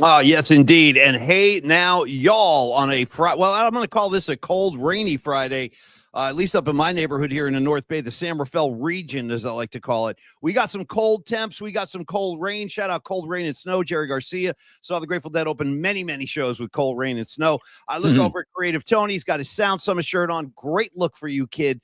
Oh, yes, indeed. And hey, now, y'all, on a Friday, well, I'm going to call this a cold, rainy Friday, at least up in my neighborhood here in the North Bay, the San Rafael region, as I like to call it. We got some cold temps. We got some cold rain. Shout out Cold Rain and Snow. Jerry Garcia saw the Grateful Dead open many, many shows with cold rain and snow. I look over at Creative Tony. He's got his Sound Summit shirt on. Great look for you, kid.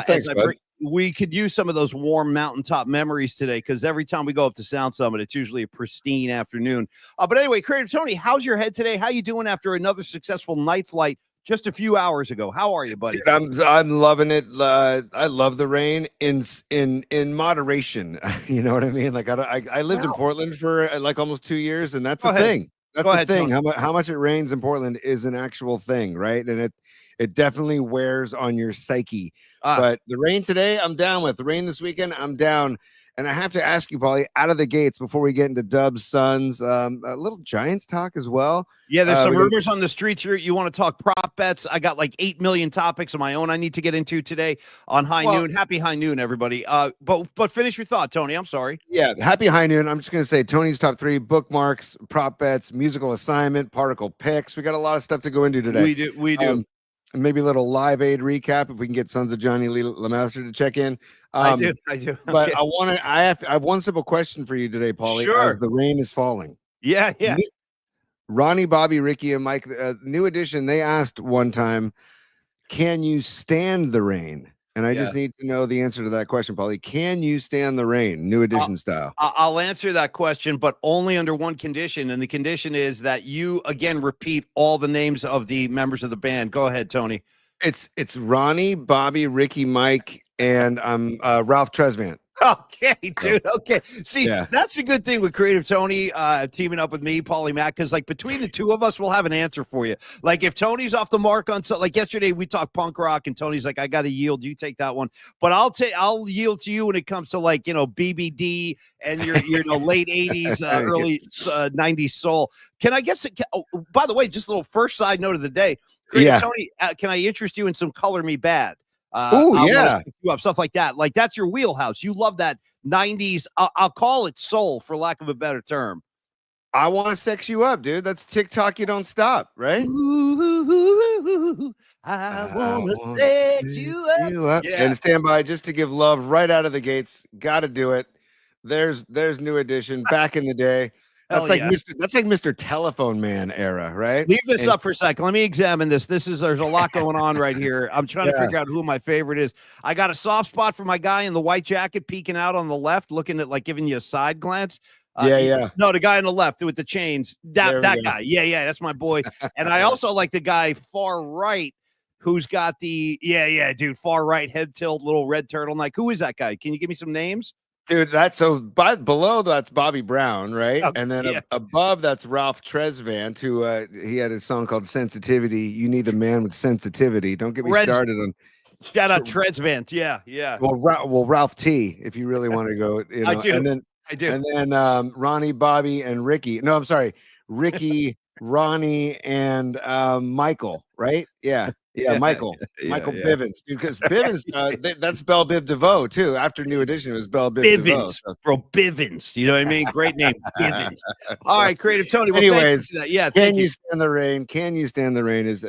Thanks, bud. We could use some of those warm mountaintop memories today because every time we go up to Sound Summit, it's usually a pristine afternoon. But anyway, Creative Tony, how's your head today? How you doing after another successful night flight just a few hours ago? How are you, buddy? Dude, I'm loving it. I love the rain in moderation. You know what I mean? Like I lived in Portland for like almost 2 years, and that's a thing. That's the thing. How much it rains in Portland is an actual thing, right? And it definitely wears on your psyche. But the rain today, I'm down with. The rain this weekend, I'm down. And I have to ask you, Paulie, out of the gates before we get into Dubs, Suns, a little Giants talk as well. Yeah, there's some rumors on the streets here. You want to talk prop bets? I got like 8 million topics of my own I need to get into today on High Noon. Happy High Noon, everybody. But finish your thought, Tony. I'm sorry. Yeah, happy High Noon. I'm just going to say Tony's top 3 bookmarks, prop bets, musical assignment, particle picks. We got a lot of stuff to go into today. We do. Maybe a little Live Aid recap if we can get Sons of Johnny Lee LeMaster to check in. I do. But I have one simple question for you today, Paulie. Sure. As the rain is falling. Yeah. Ronnie, Bobby, Ricky, and Mike, new edition. They asked one time, "Can you stand the rain?" And I just need to know the answer to that question, Paulie. Can you stand the rain? New edition style. I'll answer that question, but only under one condition. And the condition is that you, again, repeat all the names of the members of the band. Go ahead, Tony. It's Ronnie, Bobby, Ricky, Mike, and Ralph Tresvant. Okay, dude. Okay. See, that's the good thing with Creative Tony teaming up with me, Paulie Mac, because like between the two of us, we'll have an answer for you. Like if Tony's off the mark on something, like yesterday we talked punk rock and Tony's like, I got to yield. You take that one, but I'll yield to you when it comes to like, BBD and your late 80s, early 90s soul. Can I get some, by the way, just a little first side note of the day. Creative Tony, can I interest you in some Color Me Bad? Stuff like that. Like that's your wheelhouse. You love that 90s. I'll call it soul for lack of a better term. I want to sex you up, dude. That's TikTok. You don't stop, right? I want to sex you up. Yeah. And stand by just to give love right out of the gates. Got to do it. There's new edition back in the day. That's like Mr. Telephone Man era, right? Leave this up for a second. Let me examine this. There's a lot going on right here. I'm trying to figure out who my favorite is. I got a soft spot for my guy in the white jacket peeking out on the left, looking at like giving you a side glance. No, the guy on the left with the chains. That guy. Yeah, that's my boy. And I also like the guy far right who's got the dude, far right head tilt, little red turtleneck. Who is that guy? Can you give me some names? Dude, below that's Bobby Brown, right? And then above that's Ralph Tresvant, who he had a song called Sensitivity. You need a man with sensitivity. Don't get me started on. Shout out Tresvant. Yeah. Well, Ralph T, if you really want to go. I do. And then Ronnie, Bobby, and Ricky. No, I'm sorry, Ricky, Ronnie, and Michael. Right? Yeah. Michael Bivens, dude, because Bivens, that's Belle Biv DeVoe too. After New Edition, it was Belle Biv DeVoe. Bro, Bivens. You know what I mean? Great name, Bivens. All right, Creative Tony. Well, anyways, can you stand the rain? Can you stand the rain? Is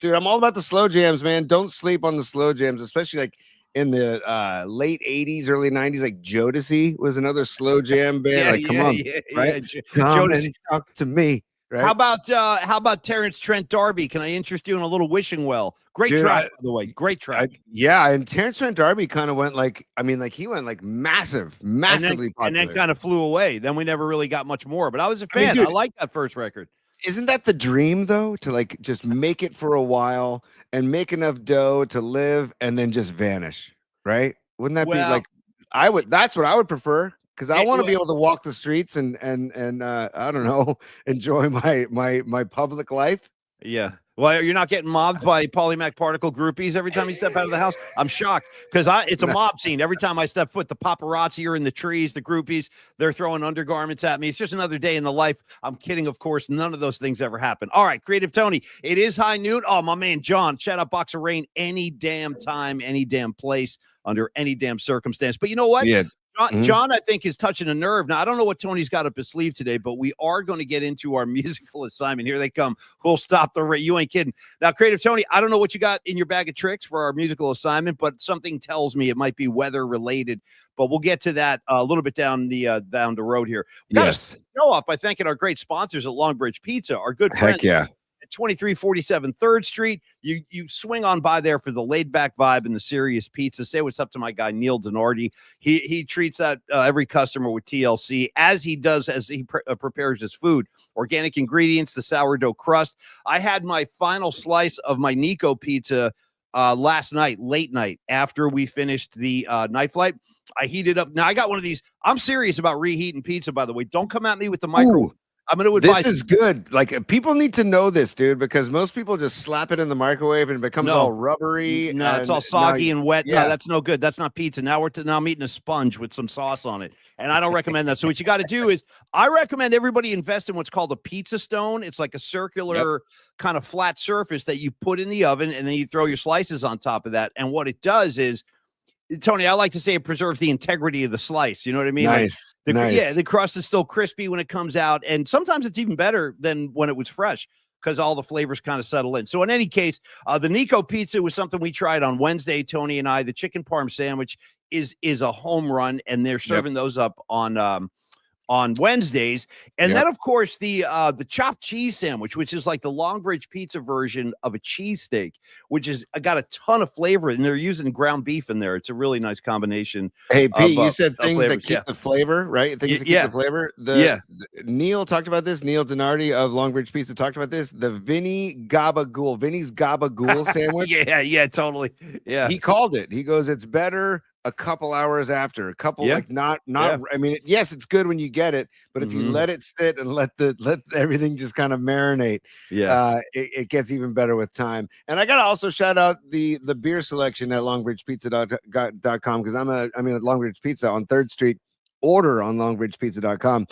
dude, I'm all about the slow jams, man. Don't sleep on the slow jams, especially like in the late 80s, early 90s. Like Jodeci was another slow jam band. Come on, right? Come and talk to me. Right? How about Terrence Trent D'Arby? Can I interest you in a little Wishing Well? Great track, by the way. Great track. And Terrence Trent D'Arby kind of went he went like massively popular. And then kind of flew away. Then we never really got much more. But I was a fan. I like that first record. Isn't that the dream though? To like just make it for a while and make enough dough to live and then just vanish, right? Wouldn't that be like that's what I would prefer. Because I want to be able to walk the streets and I don't know, enjoy my public life. Yeah. Well, you're not getting mobbed by Paulie Mac particle groupies every time you step out of the house. I'm shocked because it's a mob scene. Every time I step foot, the paparazzi are in the trees, the groupies, they're throwing undergarments at me. It's just another day in the life. I'm kidding, of course. None of those things ever happen. All right, Creative Tony. It is high noon. Oh, my man, John, shout out Box of Rain any damn time, any damn place, under any damn circumstance. But you know what? Yeah. John, I think, is touching a nerve. Now, I don't know what Tony's got up his sleeve today, but we are going to get into our musical assignment. Here they come. We'll stop the race. You ain't kidding. Now, Creative Tony, I don't know what you got in your bag of tricks for our musical assignment, but something tells me it might be weather related. But we'll get to that a little bit down the road here. We got to show up by thanking our great sponsors at Longbridge Pizza, our good friends. Heck yeah. 2347 3rd Street. You swing on by there for the laid back vibe and the serious pizza. Say what's up to my guy Neil Denardi. He treats that every customer with TLC as he does as he prepares his food. Organic ingredients, the sourdough crust. I had my final slice of my Nico pizza last night, late night, after we finished the night flight. I heated up. Now I got one of these. I'm serious about reheating pizza, by the way. Don't come at me with the microwave. I'm going to advise. This is good. Like, people need to know this, dude, because most people just slap it in the microwave and it becomes all rubbery. No, it's all soggy and wet. Yeah. No, that's no good. That's not pizza. Now I'm eating a sponge with some sauce on it, and I don't recommend that. So what you got to do is, I recommend everybody invest in what's called a pizza stone. It's like a circular kind of flat surface that you put in the oven, and then you throw your slices on top of that. And what it does is, Tony, I like to say it preserves the integrity of the slice. You know what I mean? Nice. Yeah, the crust is still crispy when it comes out, and sometimes it's even better than when it was fresh because all the flavors kind of settle in. So in any case, the Nico pizza was something we tried on Wednesday, Tony and I. The chicken parm sandwich is a home run, and they're serving those up on Wednesdays. And then, of course, the chopped cheese sandwich, which is like the Longbridge pizza version of a cheesesteak, which is got a ton of flavor, and they're using ground beef in there. It's a really nice combination. Hey, Pete, you said things that keep the flavor, right? Things that keep the flavor. Neil talked about this. Neil Denardi of Longbridge Pizza talked about this. The Vinny's Gabagool sandwich. Yeah, totally. Yeah. He called it. He goes, it's better a couple hours after, like not I mean, yes, it's good when you get it, but if you let it sit and let everything just kind of marinate, it gets even better with time. And I gotta also shout out the beer selection at longbridgepizza.com, because I'm at Longbridge Pizza on 3rd Street. Order on longbridgepizza.com.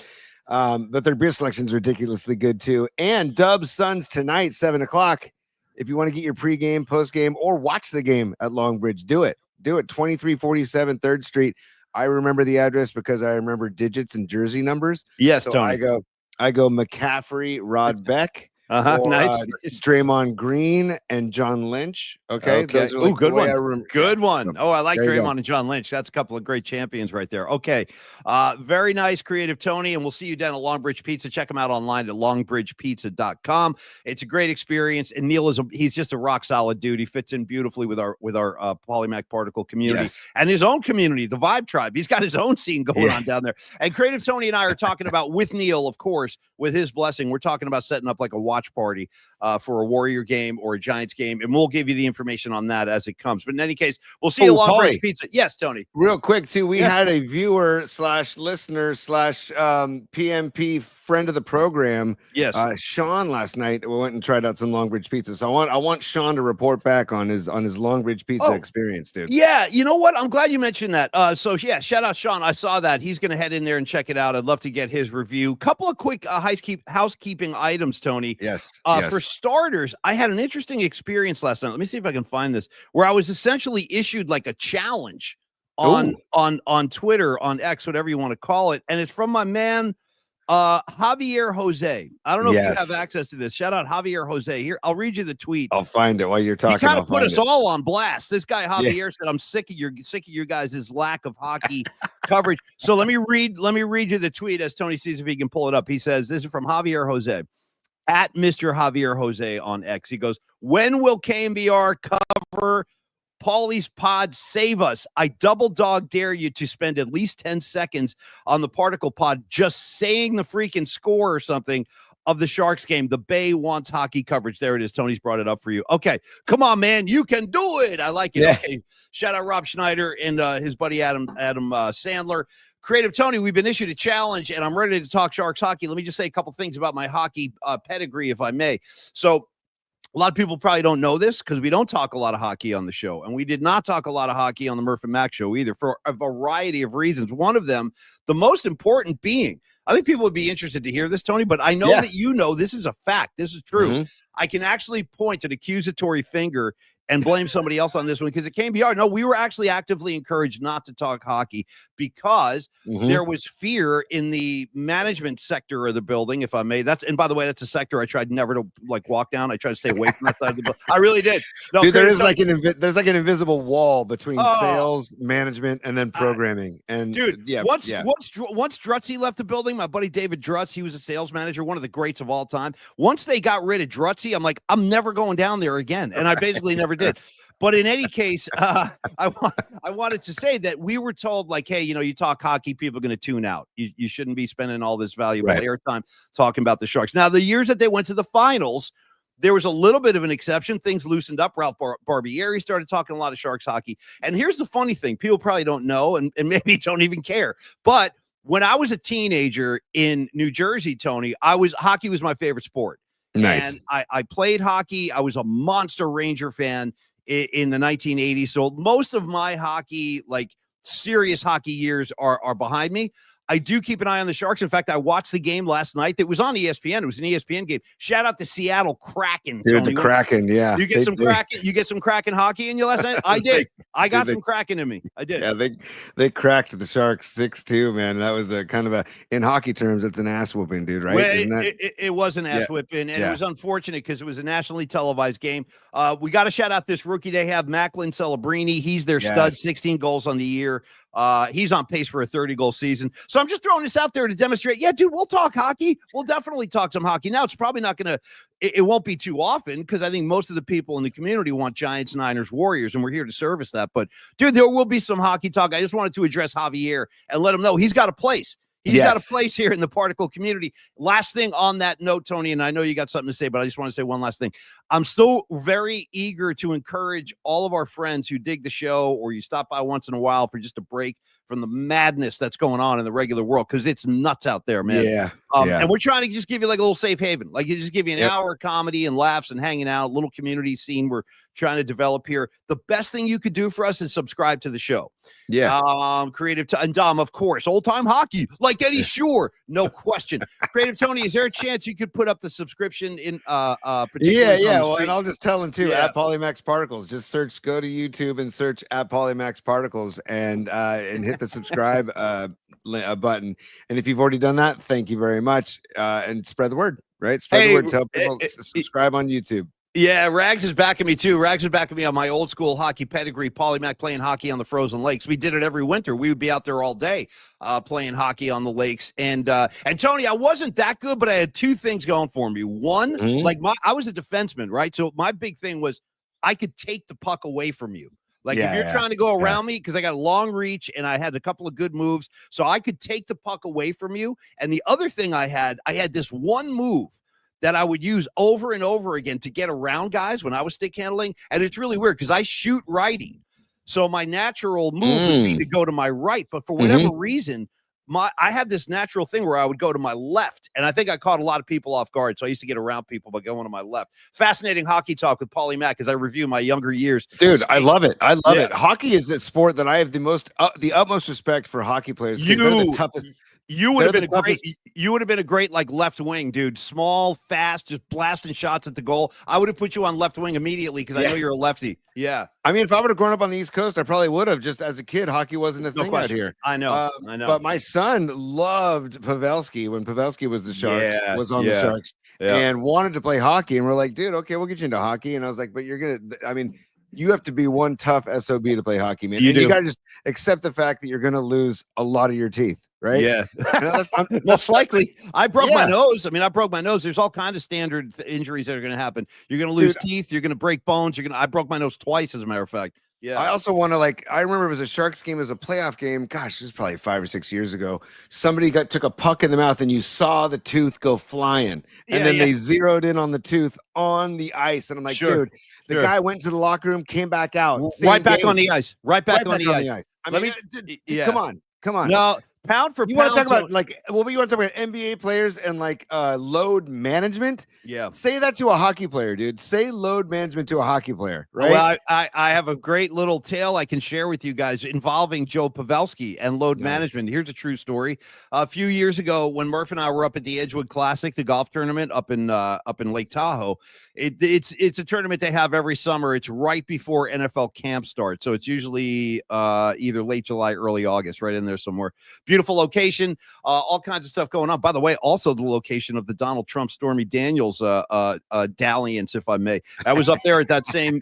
But their beer selection is ridiculously good too. And Dubs Suns tonight, 7:00. If you want to get your pregame, postgame, or watch the game at Longbridge, do it. 2347 3rd Street. I remember the address because I remember digits and jersey numbers. Yes, so Tony. I go McCaffrey, Rod Beck, nice. Draymond Green, and John Lynch. Okay. Those are like good one. Good one. So, I like Draymond and John Lynch. That's a couple of great champions right there. Okay. Very nice, Creative Tony, and we'll see you down at Longbridge Pizza. Check them out online at longbridgepizza.com. It's a great experience, and Neil he's just a rock solid dude. He fits in beautifully with our Polymac Particle community and his own community, the Vibe Tribe. He's got his own scene going on down there. And Creative Tony and I are talking about, with Neil, of course, with his blessing, we're talking about setting up like a watch party for a Warrior game or a Giants game, and we'll give you the information on that as it comes. But in any case, we'll see you at Longbridge Pizza. Yes, Tony. Real quick, too, we had a viewer / listener / PMP friend of the program. Yes, Sean last night. We went and tried out some Longbridge Pizza. So I want Sean to report back on his Longbridge Pizza experience, dude. Yeah, you know what? I'm glad you mentioned that. So yeah, shout out Sean. I saw that. He's going to head in there and check it out. I'd love to get his review. Couple of quick housekeeping items, Tony. Yes. For starters, I had an interesting experience last night. Let me see if I can find this, where I was essentially issued like a challenge on Twitter, on X, whatever you want to call it. And it's from my man, Javier Jose. I don't know if you have access to this. Shout out Javier Jose. Here, I'll read you the tweet. I'll find it while you're talking. He kind of put us all on blast. This guy Javier said, "I'm sick of your guys' lack of hockey coverage." So let me read you the tweet as Tony sees if he can pull it up. He says, "This is from Javier Jose at Mr. Javier Jose on X." He goes, "When will KMBR cover Paulie's pod Save Us? I double dog dare you to spend at least 10 seconds on the Particle Pod just saying the freaking score or something of the Sharks game. The Bay wants hockey coverage." There it is. Tony's brought it up for you. Okay. Come on, man. You can do it. I like it. Yeah. Okay. Shout out Rob Schneider and his buddy Adam Sandler. Creative Tony, we've been issued a challenge, and I'm ready to talk Sharks hockey. Let me just say a couple things about my hockey pedigree, if I may. So a lot of people probably don't know this because we don't talk a lot of hockey on the show, and we did not talk a lot of hockey on the Murph and Mac show either, for a variety of reasons. One of them, the most important being, I think people would be interested to hear this, Tony, but I know that this is a fact. This is true. I can actually point an accusatory finger and blame somebody else on this one because it came beyond. No, we were actually actively encouraged not to talk hockey because there was fear in the management sector of the building, if I may. And by the way, that's a sector I tried never to like walk down. I tried to stay away from that side of the building. I really did. No, dude, there's like an invisible wall between sales, management, and then programming. And dude, once Drutzy left the building, my buddy David Drutz, he was a sales manager, one of the greats of all time. Once they got rid of Drutzy, I'm like, I'm never going down there again. And I basically never did. But in any case, I wanted to say that we were told, like, hey, you talk hockey, people are going to tune out. You shouldn't be spending all this valuable airtime talking about the Sharks. Now, the years that they went to the finals, there was a little bit of an exception. Things loosened up. Ralph Barbieri started talking a lot of Sharks hockey. And here's the funny thing. People probably don't know and maybe don't even care. But when I was a teenager in New Jersey, Tony, hockey was my favorite sport. Nice. And I played hockey. I was a monster Ranger fan in the 1980s. So most of my hockey, like serious hockey years are behind me. I do keep an eye on the Sharks. In fact, I watched the game last night. It was on ESPN. It was an ESPN game. Shout out to Seattle Kraken. Dude, the Kraken, yeah. You get some Kraken. You get some Kraken hockey in you last night. I did. I got some Kraken in me. I did. Yeah, they cracked the Sharks 6-2, man. That was a kind of in hockey terms, it's an ass whooping, dude. Right? Well, it was an ass whipping, and it was unfortunate because it was a nationally televised game. We got to shout out this rookie they have, Macklin Celebrini. He's their stud, 16 goals on the year. He's on pace for a 30-goal season. So I'm just throwing this out there to demonstrate, yeah, dude, we'll talk hockey. We'll definitely talk some hockey. Now, it's probably not going to – it won't be too often because I think most of the people in the community want Giants, Niners, Warriors, and we're here to service that. But, dude, there will be some hockey talk. I just wanted to address Javier and let him know he's got a place. He's got a place here in the particle community. Last thing on that note, Tony, and I know you got something to say, but I just want to say one last thing. I'm still very eager to encourage all of our friends who dig the show or you stop by once in a while for just a break from the madness that's going on in the regular world because it's nuts out there, man. And we're trying to just give you like a little safe haven. Like you just give you an hour of comedy and laughs and hanging out, little community scene we're trying to develop here. The best thing you could do for us is subscribe to the show. Creative and Dom, of course, old time hockey like Eddie Shore, no question. Creative Tony, is there a chance you could put up the subscription in well, and I'll just tell them too at Polymax Particles. Just go to YouTube and search at Polymax Particles and hit the subscribe button. And if you've already done that, thank you very much. And spread the word, right? Spread the word. Tell people subscribe on YouTube. Yeah, Rags is backing me too. Rags is backing me on my old school hockey pedigree. Paulie Mac playing hockey on the frozen lakes. We did it every winter. We would be out there all day playing hockey on the lakes. And Tony, I wasn't that good, but I had two things going for me. One, I was a defenseman, right? So my big thing was I could take the puck away from you. Like if you're trying to go around me, because I got a long reach and I had a couple of good moves, so I could take the puck away from you. And the other thing I had this one move that I would use over and over again to get around guys when I was stick handling. And it's really weird because I shoot righty. So my natural move would be to go to my right. But for whatever reason, I had this natural thing where I would go to my left. And I think I caught a lot of people off guard. So I used to get around people by going to my left. Fascinating hockey talk with Paulie Mac as I review my younger years. Dude, I love it. I love it. Hockey is a sport that I have the utmost respect for hockey players. They're the toughest. You would have been a great like left wing, dude. Small, fast, just blasting shots at the goal. I would have put you on left wing immediately because I know you're a lefty. Yeah. I mean, if I would have grown up on the East Coast, I probably would have. Just as a kid, hockey wasn't a thing out here. I know. But my son loved Pavelski when Pavelski was the Sharks, was on the Sharks, and wanted to play hockey. And we're like, dude, okay, we'll get you into hockey. And I was like, but you have to be one tough SOB to play hockey, man. You got to just accept the fact that you're going to lose a lot of your teeth. Right. Yeah. Most likely. I broke my nose. I mean, I broke my nose. There's all kinds of standard injuries that are going to happen. You're going to lose teeth. You're going to break bones. I broke my nose twice, as a matter of fact. Yeah. I also want to I remember it was a Sharks game, it was a playoff game. Gosh, this was probably 5 or 6 years ago. Somebody took a puck in the mouth and you saw the tooth go flying. And then they zeroed in on the tooth on the ice. And I'm like, dude, the guy went to the locker room, came back out. Right back on the ice. Right back on the ice. I mean, come on. No, pound for you pound. Want to talk about like, well, you want to talk about NBA players and like load management? Yeah. Say that to a hockey player, dude. Say load management to a hockey player, right? Well, I have a great little tale I can share with you guys involving Joe Pavelski and load management. Here's a true story. A few years ago, when Murph and I were up at the Edgewood Classic, the golf tournament up in Lake Tahoe, it's a tournament they have every summer. It's right before NFL camp starts, so it's usually either late July, early August, right in there somewhere. Beautiful location, all kinds of stuff going on. By the way, also the location of the Donald Trump Stormy Daniels dalliance, if I may. I was up there at that same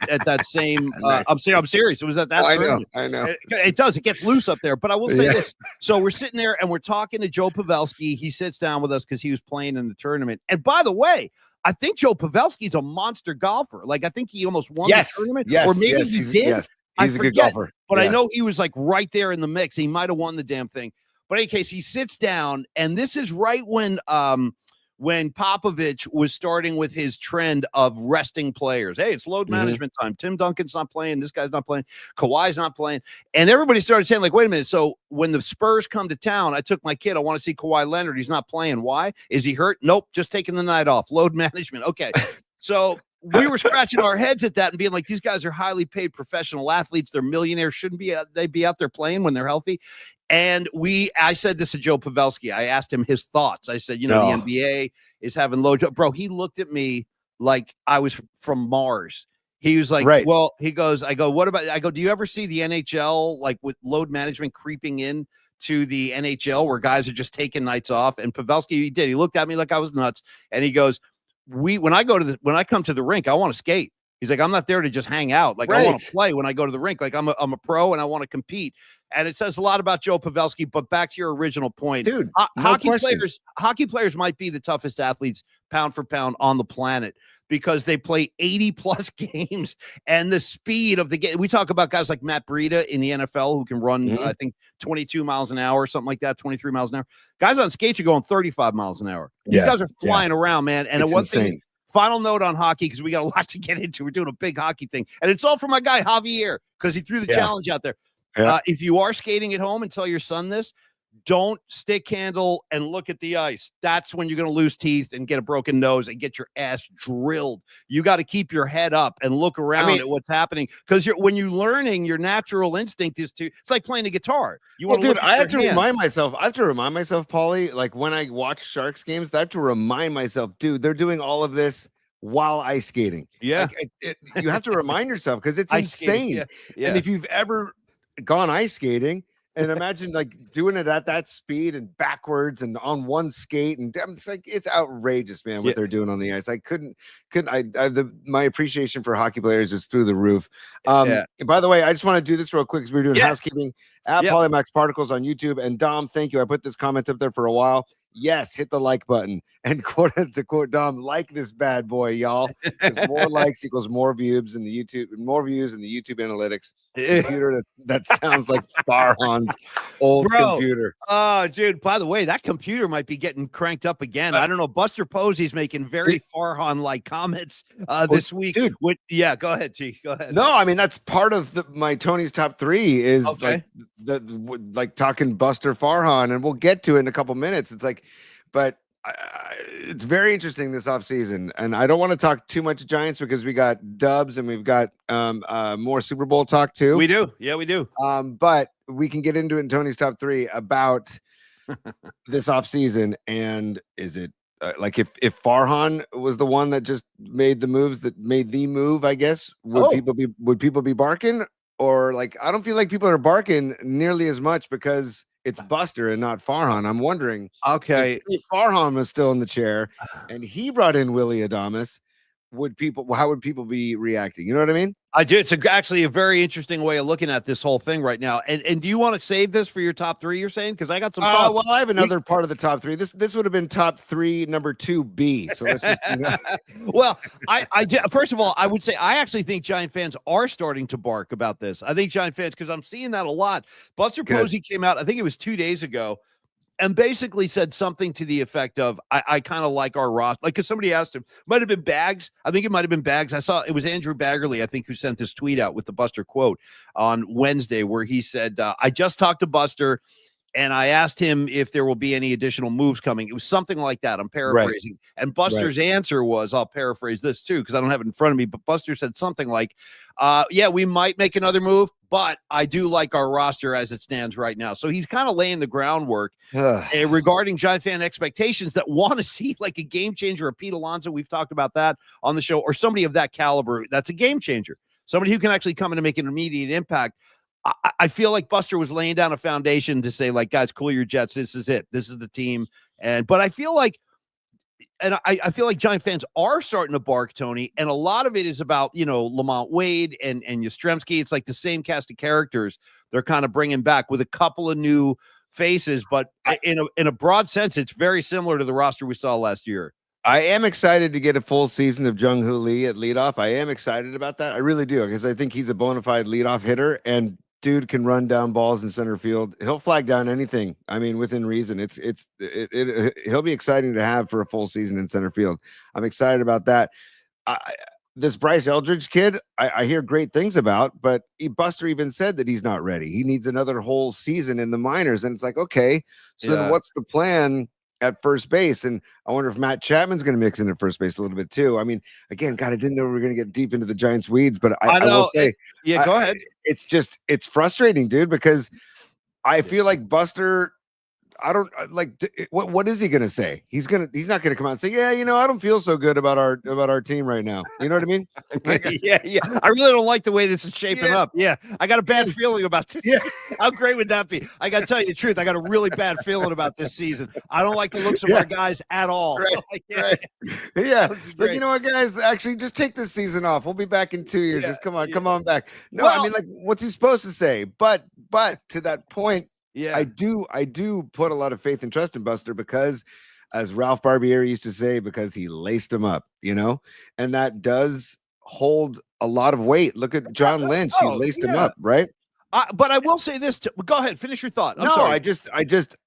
nice. I'm serious. It was at that. I know. It does. It gets loose up there. But I will say this. So we're sitting there and we're talking to Joe Pavelski. He sits down with us because he was playing in the tournament. And by the way, I think Joe Pavelski's a monster golfer. Like, I think he almost won the tournament. Or maybe he did. Yes. He's a good golfer. But I know he was like right there in the mix. He might have won the damn thing. But in any case, he sits down, and this is right when Popovich was starting with his trend of resting players. Hey, it's load management time. Tim Duncan's not playing. This guy's not playing. Kawhi's not playing. And everybody started saying, like, wait a minute. So when the Spurs come to town, I took my kid. I want to see Kawhi Leonard. He's not playing. Why? Is he hurt? Nope. Just taking the night off. Load management. Okay. So we were scratching our heads at that and being like, these guys are highly paid professional athletes. They're millionaires. Shouldn't they be out there playing when they're healthy? And I said this to Joe Pavelski. I asked him his thoughts. I said, the NBA is having low. Bro, he looked at me like I was from Mars. He was like, well, he goes, I go, do you ever see the NHL like with load management creeping in to the NHL where guys are just taking nights off? And Pavelski, he did. He looked at me like I was nuts. And he goes, when I come to the rink, I want to skate. He's like, I'm not there to just hang out. Like, I want to play when I go to the rink. Like, I'm a pro and I want to compete. And it says a lot about Joe Pavelski. But back to your original point, dude, hockey players might be the toughest athletes pound for pound on the planet because they play 80 plus games and the speed of the game. We talk about guys like Matt Breida in the NFL who can run, I think, 22 miles an hour, something like that, 23 miles an hour. Guys on skates are going 35 miles an hour. These guys are flying around, man. And it's one insane. thing. Final note on hockey, because we got a lot to get into. We're doing a big hockey thing. And it's all for my guy, Javier, because he threw the challenge out there. If you are skating at home and tell your son this, don't stick handle and look at the ice. That's when you're going to lose teeth and get a broken nose and get your ass drilled. You got to keep your head up and look around at what's happening. Because when you're learning, your natural instinct is it's like playing a guitar. I have to remind myself, Paulie, like when I watch Sharks games, I have to remind myself, dude, they're doing all of this while ice skating. Yeah. Like, you have to remind yourself because it's insane. Yeah. And if you've ever gone ice skating, and imagine like doing it at that speed and backwards and on one skate, and it's like it's outrageous, man, what they're doing on the ice. I couldn't. My appreciation for hockey players is through the roof. By the way, I just want to do this real quick because we're doing housekeeping at Polymax Particles on YouTube. And Dom, thank you. I put this comment up there for a while. Yes, hit the like button. And to quote Dom, like this bad boy, y'all. Because more likes equals more views in the YouTube analytics. Computer that sounds like Farhan's old computer. Oh, dude. By the way, that computer might be getting cranked up again. I don't know. Buster Posey's making very Farhan-like comments this week. Dude. Go ahead, T. Go ahead. No, I mean that's part of my Tony's top 3 is like talking Buster Farhan, and we'll get to it in a couple minutes. It's like, but it's very interesting this offseason, and I don't want to talk too much Giants because we got dubs and we've got more Super Bowl talk too. We do. Yeah, we do. But we can get into it in Tony's top 3 about this offseason. And is it like if Farhan was the one that just made the moves that made the move, I guess, would people be barking? Or like, I don't feel like people are barking nearly as much because it's Buster and not Farhan. I'm wondering, if Farhan was still in the chair and he brought in Willie Adames, how would people be reacting? You know what I mean? I do. It's actually a very interesting way of looking at this whole thing right now. And do you want to save this for your top 3? You're saying, because I got some thoughts. Well, I have another part of the top 3. This would have been top 3, number 2B. So let's just. Well, I first of all, I would say I actually think Giant fans are starting to bark about this. I think Giant fans, because I'm seeing that a lot. Buster Posey came out, I think it was 2 days ago, and basically said something to the effect of, I kind of like our roster. Like, because somebody asked him, might have been Bags. I think it might have been Bags. I saw it was Andrew Baggerly, I think, who sent this tweet out with the Buster quote on Wednesday, where he said, I just talked to Buster. And I asked him if there will be any additional moves coming. It was something like that. I'm paraphrasing. Right. And Buster's answer was, I'll paraphrase this too, because I don't have it in front of me, but Buster said something like, yeah, we might make another move, but I do like our roster as it stands right now. So he's kind of laying the groundwork regarding Giant fan expectations that want to see like a game changer, a Pete Alonso. We've talked about that on the show, or somebody of that caliber. That's a game changer. Somebody who can actually come in and make an immediate impact. I feel like Buster was laying down a foundation to say, like, guys, cool your jets. This is it. This is the team. But I feel like, and I feel like Giant fans are starting to bark, Tony. And a lot of it is about, Lamont Wade and Yastrzemski. It's like the same cast of characters they're kind of bringing back with a couple of new faces. But in a broad sense, it's very similar to the roster we saw last year. I am excited to get a full season of Jung-Hoo Lee at leadoff. I am excited about that. I really do, because I think he's a bona fide leadoff hitter, and dude can run down balls in center field. He'll flag down anything. I mean, within reason. He'll be exciting to have for a full season in center field. I'm excited about that. This Bryce Eldridge kid, I hear great things about, but Buster even said that he's not ready. He needs another whole season in the minors, and it's like, okay, so then what's the plan at first base? And I wonder if Matt Chapman's going to mix in at first base a little bit too. I mean, again, God, I didn't know we were going to get deep into the Giants weeds, but I will say, go ahead. It's frustrating, dude, because I feel like Buster, I don't like what is he going to say? He's not going to come out and say, yeah, I don't feel so good about our team right now. You know what I mean? Yeah. I really don't like the way this is shaping up. Yeah. I got a bad feeling about this. Yeah. How great would that be? I got to tell you the truth. I got a really bad feeling about this season. I don't like the looks of our guys at all. Right. Yeah. Like, you know what, guys, actually just take this season off. We'll be back in 2 years. Just come on back. No, I mean, like, what's he supposed to say? But to that point, yeah, I do put a lot of faith and trust in Buster, because, as Ralph Barbieri used to say, because he laced him up, and that does hold a lot of weight. Look at John Lynch. He laced him up, right? But I will say this. Go ahead. Finish your thought. I'm sorry.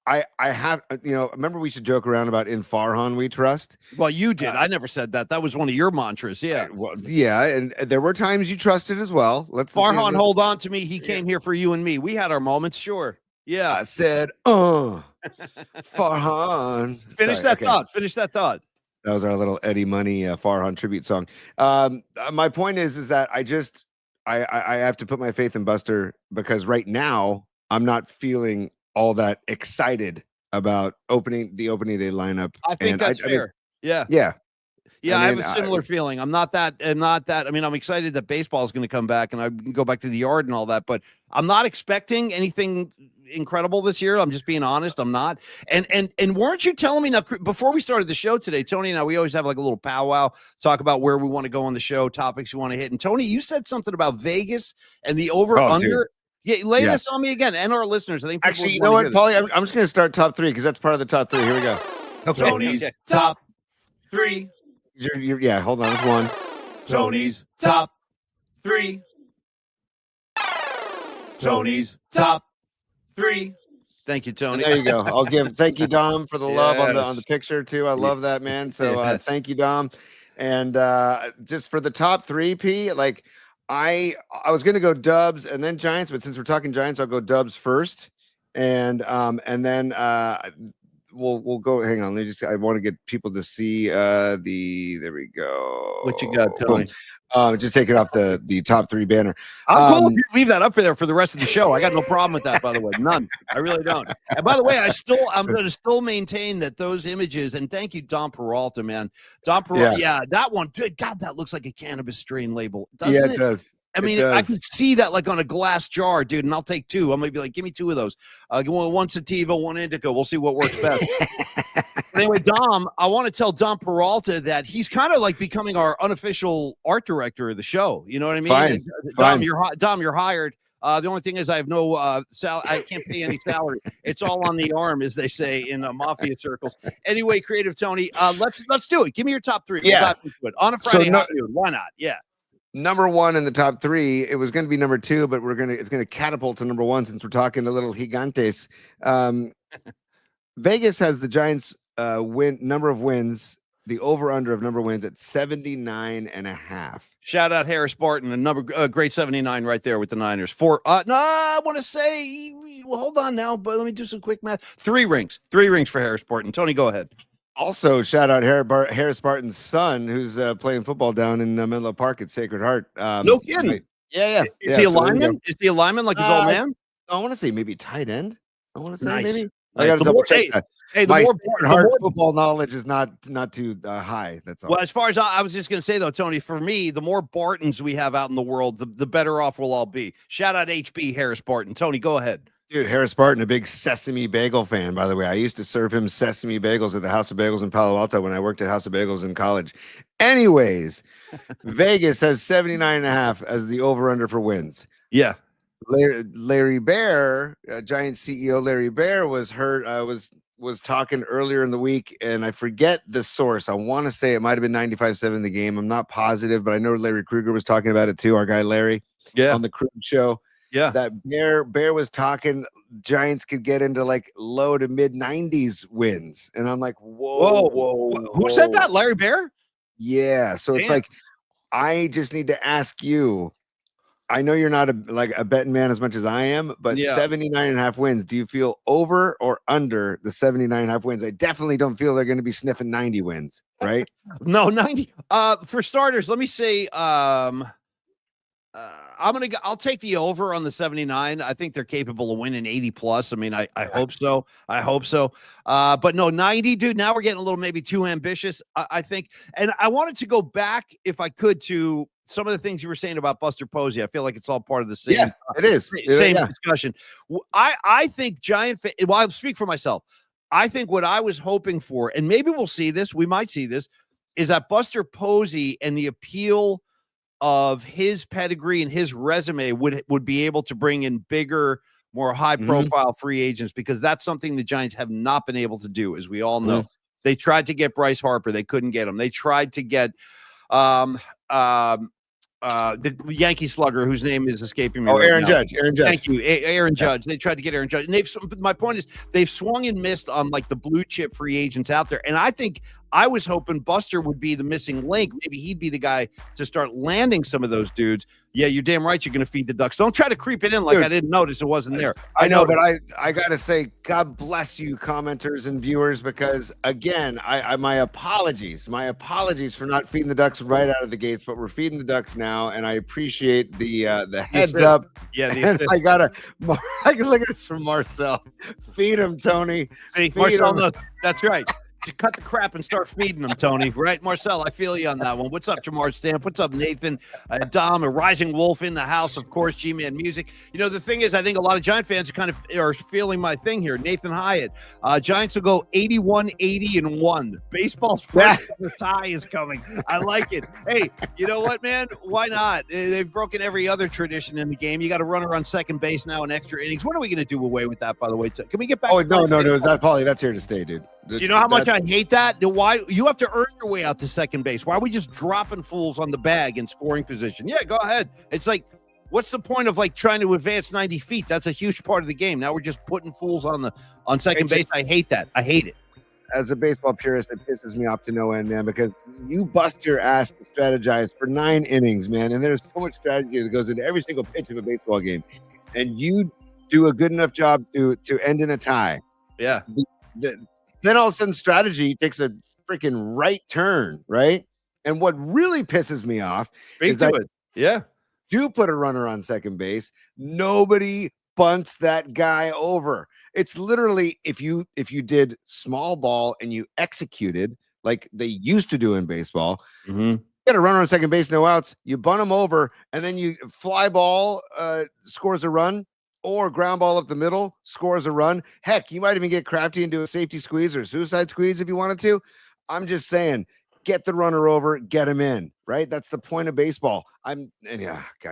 I have, remember we should joke around about in Farhan we trust. Well, you did. I never said that. That was one of your mantras. Yeah. Well, yeah. And there were times you trusted as well. Farhan, hold on to me. He came here for you and me. We had our moments. Sure. Yeah. I said, Farhan. Finish that thought. That was our little Eddie Money Farhan tribute song. My point is that I have to put my faith in Buster, because right now I'm not feeling all that excited about the opening day lineup. I think that's fair. Yeah. I have a similar feeling. I'm not that. I mean, I'm excited that baseball is going to come back and I can go back to the yard and all that, but I'm not expecting anything incredible this year. I'm just being honest. I'm not. And weren't you telling me now, before we started the show today, Tony and I, we always have like a little powwow, talk about where we want to go on the show, topics you want to hit. And Tony, you said something about Vegas and the over under. Yeah, lay this on me again and our listeners. I think actually, you know what, Paulie, I'm just going to start top three, because that's part of the top three. Here we go. Okay. Tony's top three. Yeah, hold on. There's one. Tony's top three. Tony's top three. Thank you, Tony. And there you go. Thank you, Dom, for the love on the picture too. I love that, man. So thank you, Dom. And just for the top three, P, like I was gonna go Dubs and then Giants, but since we're talking Giants, I'll go Dubs first. And then we'll go. Hang on, I want to get people to see there we go. What you got, Tony? Just take it off the top three banner. I'm cool if you leave that up for there for the rest of the show. I got no problem with that, by the way. None. I really don't. And by the way, I'm going to still maintain that those images, and thank you, Don Peralta, man. Don Peralta, that one. God, that looks like a cannabis strain label. Doesn't it does. I mean, I could see that like on a glass jar, dude, and I'll take two. I'm going to be like, give me two of those. One sativa, one indica. We'll see what works best. But anyway, Dom, I want to tell Dom Peralta that he's kind of like becoming our unofficial art director of the show. You know what I mean? Fine. Dom, you're hired. The only thing is I have no I can't pay any salary. It's all on the arm, as they say in mafia circles. Anyway, Creative Tony, let's do it. Give me your top three. Yeah. On a Friday afternoon. Why not? Yeah. Number one in the top three. It was going to be number two, but it's going to catapult to number one, since we're talking a little gigantes. Vegas has the Giants number of wins, the over under of number wins at 79.5. Shout out Harris Barton, a number great 79 right there with the Niners. No, I want to say, well, hold on now, but let me do some quick math. 3 rings for Harris Barton. Tony, go ahead. Also, shout out Harris Barton's son, who's playing football down in Menlo Park at Sacred Heart. No kidding. Right. Yeah. Is he a lineman? Is he a lineman like his old man? I want to say maybe tight end. I want to say nice. maybe. I got to double check that. Hey, my hard football knowledge is not too high. That's all. Well, as far as I was just going to say, though, Tony, for me, the more Bartons we have out in the world, the better off we'll all be. Shout out HB Harris Barton. Tony, go ahead. Dude, Harris Barton, a big Sesame Bagel fan, by the way. I used to serve him Sesame Bagels at the House of Bagels in Palo Alto when I worked at House of Bagels in college. Anyways, Vegas has 79.5 as the over-under for wins. Yeah. Larry Bear, Giants CEO Larry Bear was talking earlier in the week, and I forget the source. I want to say it might have been 95.7 the game. I'm not positive, but I know Larry Krueger was talking about it too, our guy Larry, on the Krug show. Yeah, that Bear was talking Giants could get into like low to mid 90s wins. And I'm like, whoa. Who said that? Larry Bear? Yeah. So it's like, I just need to ask you. I know you're not a betting man as much as I am, but 79.5 wins. Do you feel over or under the 79.5 wins? I definitely don't feel they're going to be sniffing 90 wins, right? No, 90. For starters, let me say, I'll take the over on the 79. I think they're capable of winning 80 plus. I mean, I hope so. But no, 90, dude. Now we're getting a little maybe too ambitious, I think. And I wanted to go back, if I could, to some of the things you were saying about Buster Posey. I feel like it's all part of the same. Yeah, it is. Same discussion. I think well, I'll speak for myself. I think what I was hoping for, and maybe we'll see this, we might see this, is that Buster Posey and the appeal of his pedigree and his resume would be able to bring in bigger, more high-profile free agents, because that's something the Giants have not been able to do, as we all know. They tried to get Bryce Harper. They couldn't get him. They tried to get the Yankee slugger whose name is escaping me. Aaron Judge. Thank you, Aaron Judge. They tried to get Aaron Judge, and my point is they've swung and missed on like the blue chip free agents out there. And I think I was hoping Buster would be the missing link. Maybe he'd be the guy to start landing some of those dudes. Yeah, you're damn right. You're going to feed the ducks. Don't try to creep it in like I didn't notice it wasn't there. I know, but I got to say, God bless you, commenters and viewers, because again, my apologies for not feeding the ducks right out of the gates, but we're feeding the ducks now, and I appreciate the heads up. Yeah, I can look at this from Marcel. Feed him, Tony. See, Marcel, that's right. You cut the crap and start feeding them, Tony. Right, Marcel? I feel you on that one. What's up, Jamar Stamp? What's up, Nathan? Dom, a rising wolf in the house, of course. G-Man Music. You know, the thing is, I think a lot of Giant fans are feeling my thing here. Nathan Hyatt. Giants will go 81-80-1. Baseball's first tie is coming. I like it. Hey, you know what, man? Why not? They've broken every other tradition in the game. You got a runner on second base now in extra innings. When are we going to do away with that, by the way? Can we get back? Oh, no. That's Paulie. That's here to stay, dude. Do you know how much I hate that? Why you have to earn your way out to second base? Why are we just dropping fools on the bag in scoring position? Yeah, go ahead. It's like, what's the point of like trying to advance 90 feet? That's a huge part of the game. Now we're just putting fools on second base. I hate that. I hate it. As a baseball purist, it pisses me off to no end, man, because you bust your ass to strategize for 9 innings, man, and there's so much strategy that goes into every single pitch of a baseball game, and you do a good enough job to end in a tie. Yeah. Then all of a sudden strategy takes a freaking right turn, right? And what really pisses me off is that do put a runner on second base. Nobody bunts that guy over. It's literally if you did small ball and you executed like they used to do in baseball, you got a runner on second base, no outs, you bunt him over, and then you fly ball scores a run. Or ground ball up the middle, scores a run. Heck, you might even get crafty and do a safety squeeze or suicide squeeze if you wanted to. I'm just saying, get the runner over, get him in, right? That's the point of baseball. God,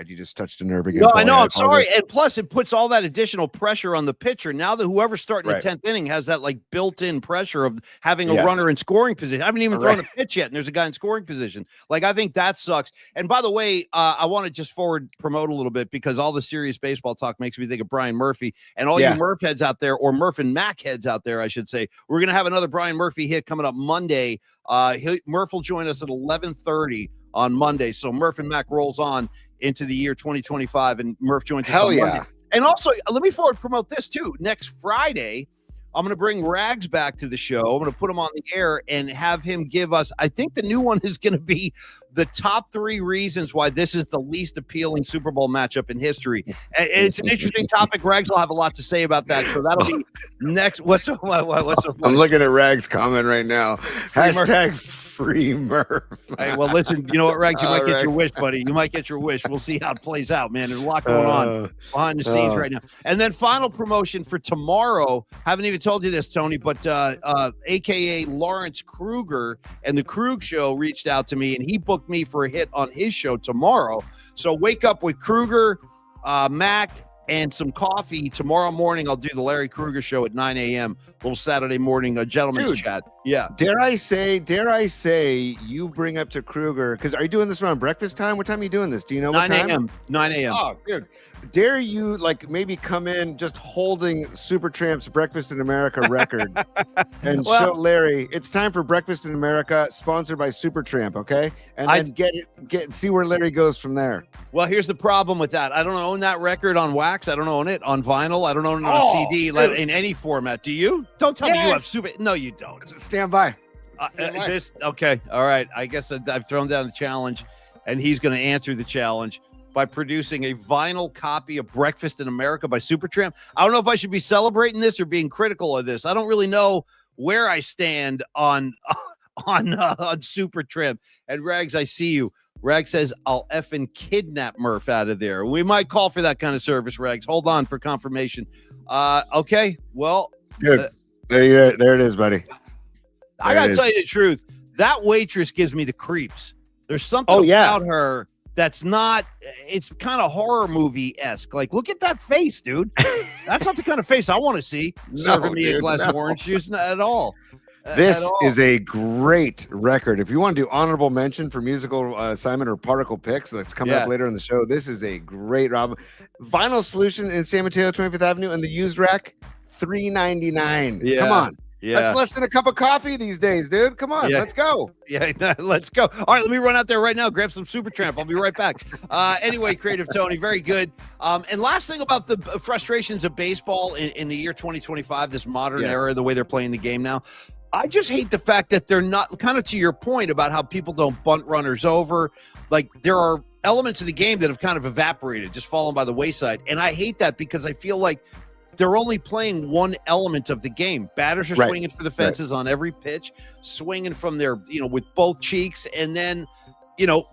you just touched a nerve again. No, Paulie. I know. I'm sorry. And plus, it puts all that additional pressure on the pitcher. Now that whoever's starting the 10th inning has that like built-in pressure of having a runner in scoring position. I haven't even thrown a pitch yet, and there's a guy in scoring position. Like, I think that sucks. And by the way, I want to just forward promote a little bit because all the serious baseball talk makes me think of Brian Murphy. And all you Murph heads out there, or Murph and Mac heads out there, I should say, we're going to have another Brian Murphy hit coming up Monday. Murph will join us at 11:30 on Monday. So Murph and Mac rolls on into the year 2025, and Murph joins us Hell on yeah. Monday. And also, let me forward promote this too. Next Friday, I'm going to bring Rags back to the show. I'm going to put him on the air and have him give us, I think the new one is going to be the top 3 reasons why this is the least appealing Super Bowl matchup in history. And it's an interesting topic. Rags will have a lot to say about that. So that'll be next. What's so I'm looking at Rags' comment right now. Hashtag free Murph. Hey, well, listen, you know what, Rags? You might get your wish, buddy. You might get your wish. We'll see how it plays out, man. There's a lot going on behind the scenes right now. And then final promotion for tomorrow. Haven't even told you this, Tony, but AKA Lawrence Kruger and the Krug Show reached out to me, and he booked me for a hit on his show tomorrow. So wake up with Kruger, Mac, and some coffee tomorrow morning. I'll do the Larry Kruger Show at 9 a.m. Little Saturday morning, a gentleman's chat. Yeah. Dare I say you bring up to Kruger, because are you doing this around breakfast time? What time are you doing this? Do you know what time? 9 a.m. Oh, dude. Dare you maybe come in just holding Supertramp's Breakfast in America record and show Larry it's time for Breakfast in America, sponsored by Supertramp, okay? And then see where Larry goes from there. Well, here's the problem with that. I don't own that record on wax. I don't own it on vinyl. I don't own it on CD in any format. Do you? Don't tell me you have super. No, you don't. Stand by. Okay. All right. I guess I've thrown down the challenge, and he's going to answer the challenge by producing a vinyl copy of Breakfast in America by Supertramp. I don't know if I should be celebrating this or being critical of this. I don't really know where I stand on Supertramp. And Rags, I see you. Rags says, I'll effing kidnap Murph out of there. We might call for that kind of service, Rags. Hold on for confirmation. Okay, well. Good. There it is, buddy. I got to tell you the truth. That waitress gives me the creeps. There's something about her that's not, it's kind of horror movie-esque. Like, look at that face, dude. That's not the kind of face I want to see serving me a glass of orange juice at all. This is a great record. If you want to do honorable mention for musical assignment or particle picks that's coming up later in the show, this is a great Rob. Vinyl Solution in San Mateo, 25th Avenue, and the used rack, $3.99. Yeah. Come on. Yeah. That's less than a cup of coffee these days, dude. Come on, let's go. Yeah, let's go. All right, let me run out there right now, grab some Supertramp. I'll be right back. Anyway, Creative Tony, very good. And last thing about the frustrations of baseball in the year 2025, this modern era, the way they're playing the game now, I just hate the fact that they're not, kind of to your point about how people don't bunt runners over. Like, there are elements of the game that have kind of evaporated, just fallen by the wayside. And I hate that because I feel like they're only playing one element of the game. Batters are swinging for the fences on every pitch, swinging from their, with both cheeks. And then,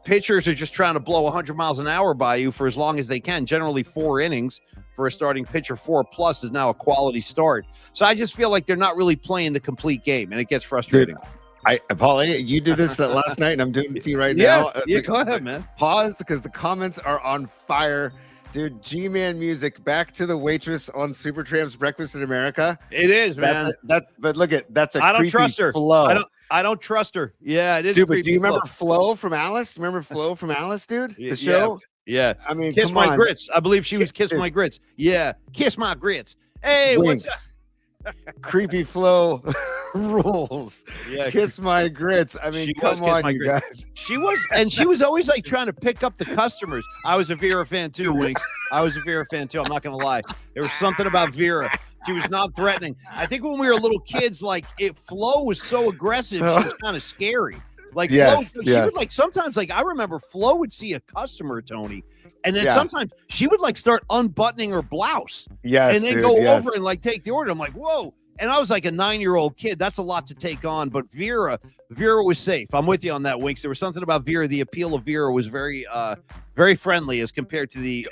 pitchers are just trying to blow 100 miles an hour by you for as long as they can. Generally 4 innings for a starting pitcher. 4+ is now a quality start. So I just feel like they're not really playing the complete game, and it gets frustrating. Dude, Paulie, you did this last night, and I'm doing it to you right now. Yeah, go ahead, man. Pause, because the comments are on fire. Dude, G-Man Music, back to the waitress on Supertramp's Breakfast in America. It is, man. But look at that's a I don't creepy trust her. Flow. I don't trust her. Yeah, it is. Dude, but do you remember Flo from Alice? Remember Flo from Alice, dude? The show? Yeah. I mean, Kiss My Grits. I believe she was Kiss My Grits. Yeah. Kiss My Grits. Hey, Winks. what's up? Creepy Flo rules. Yeah. Kiss My Grits. I mean, come on, you guys. She was always like trying to pick up the customers. I was a Vera fan too, Winks. I was a Vera fan too. I'm not going to lie. There was something about Vera. She was not threatening. I think when we were little kids, Flo was so aggressive, she was kind of scary. Like, Flo, she would sometimes, I remember Flo would see a customer, Tony, and then sometimes she would start unbuttoning her blouse. Yes. And then go over and take the order. I'm like, whoa. And I was like a 9-year-old kid. That's a lot to take on. But Vera was safe. I'm with you on that, Winks. There was something about Vera. The appeal of Vera was very, very friendly as compared to the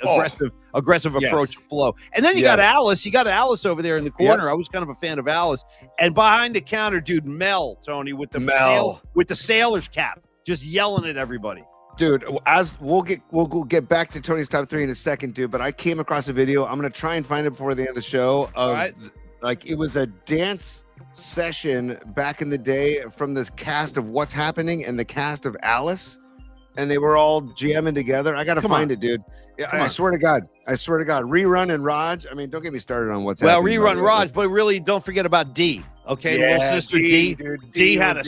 aggressive approach of Flo. And then you got Alice. You got Alice over there in the corner. Yep. I was kind of a fan of Alice. And behind the counter, dude, Mel, Tony, with the sailor's cap, just yelling at everybody. Dude, as we'll get back to Tony's top 3 in a second, dude. But I came across a video. I'm gonna try and find it before the end of the show. It was a dance session back in the day from the cast of What's Happening and the cast of Alice, and they were all jamming together. I gotta find it, dude. I swear to God. Rerun and Raj. I mean, don't get me started on What's Happening. Well, Rerun Raj, but really don't forget about D. Okay, little sister D. Dude, D had a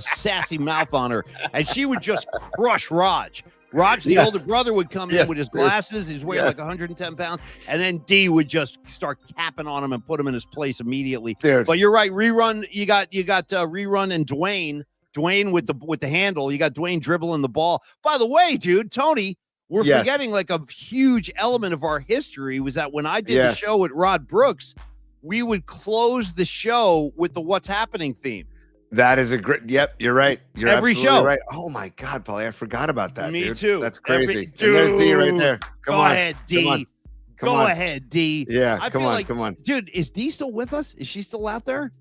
sassy mouth on her, and she would just crush Raj. Raj, the older brother, would come in with his glasses. He's weighing like 110 pounds, and then D would just start capping on him and put him in his place immediately. Dude. But you're right, Rerun. You got Rerun and Dwayne with the handle. You got Dwayne dribbling the ball. By the way, dude, Tony, we're forgetting like a huge element of our history was that when I did the show with Rod Brooks, we would close the show with the What's Happening theme. That is a great. Yep, you're right. You're every show, right? Oh my God, Paulie, I forgot about that. Me dude. too. That's crazy. Dude, there's D right there. Come on, ahead, D. Go ahead, D. Yeah, come on, dude. Is D still with us? Is she still out there?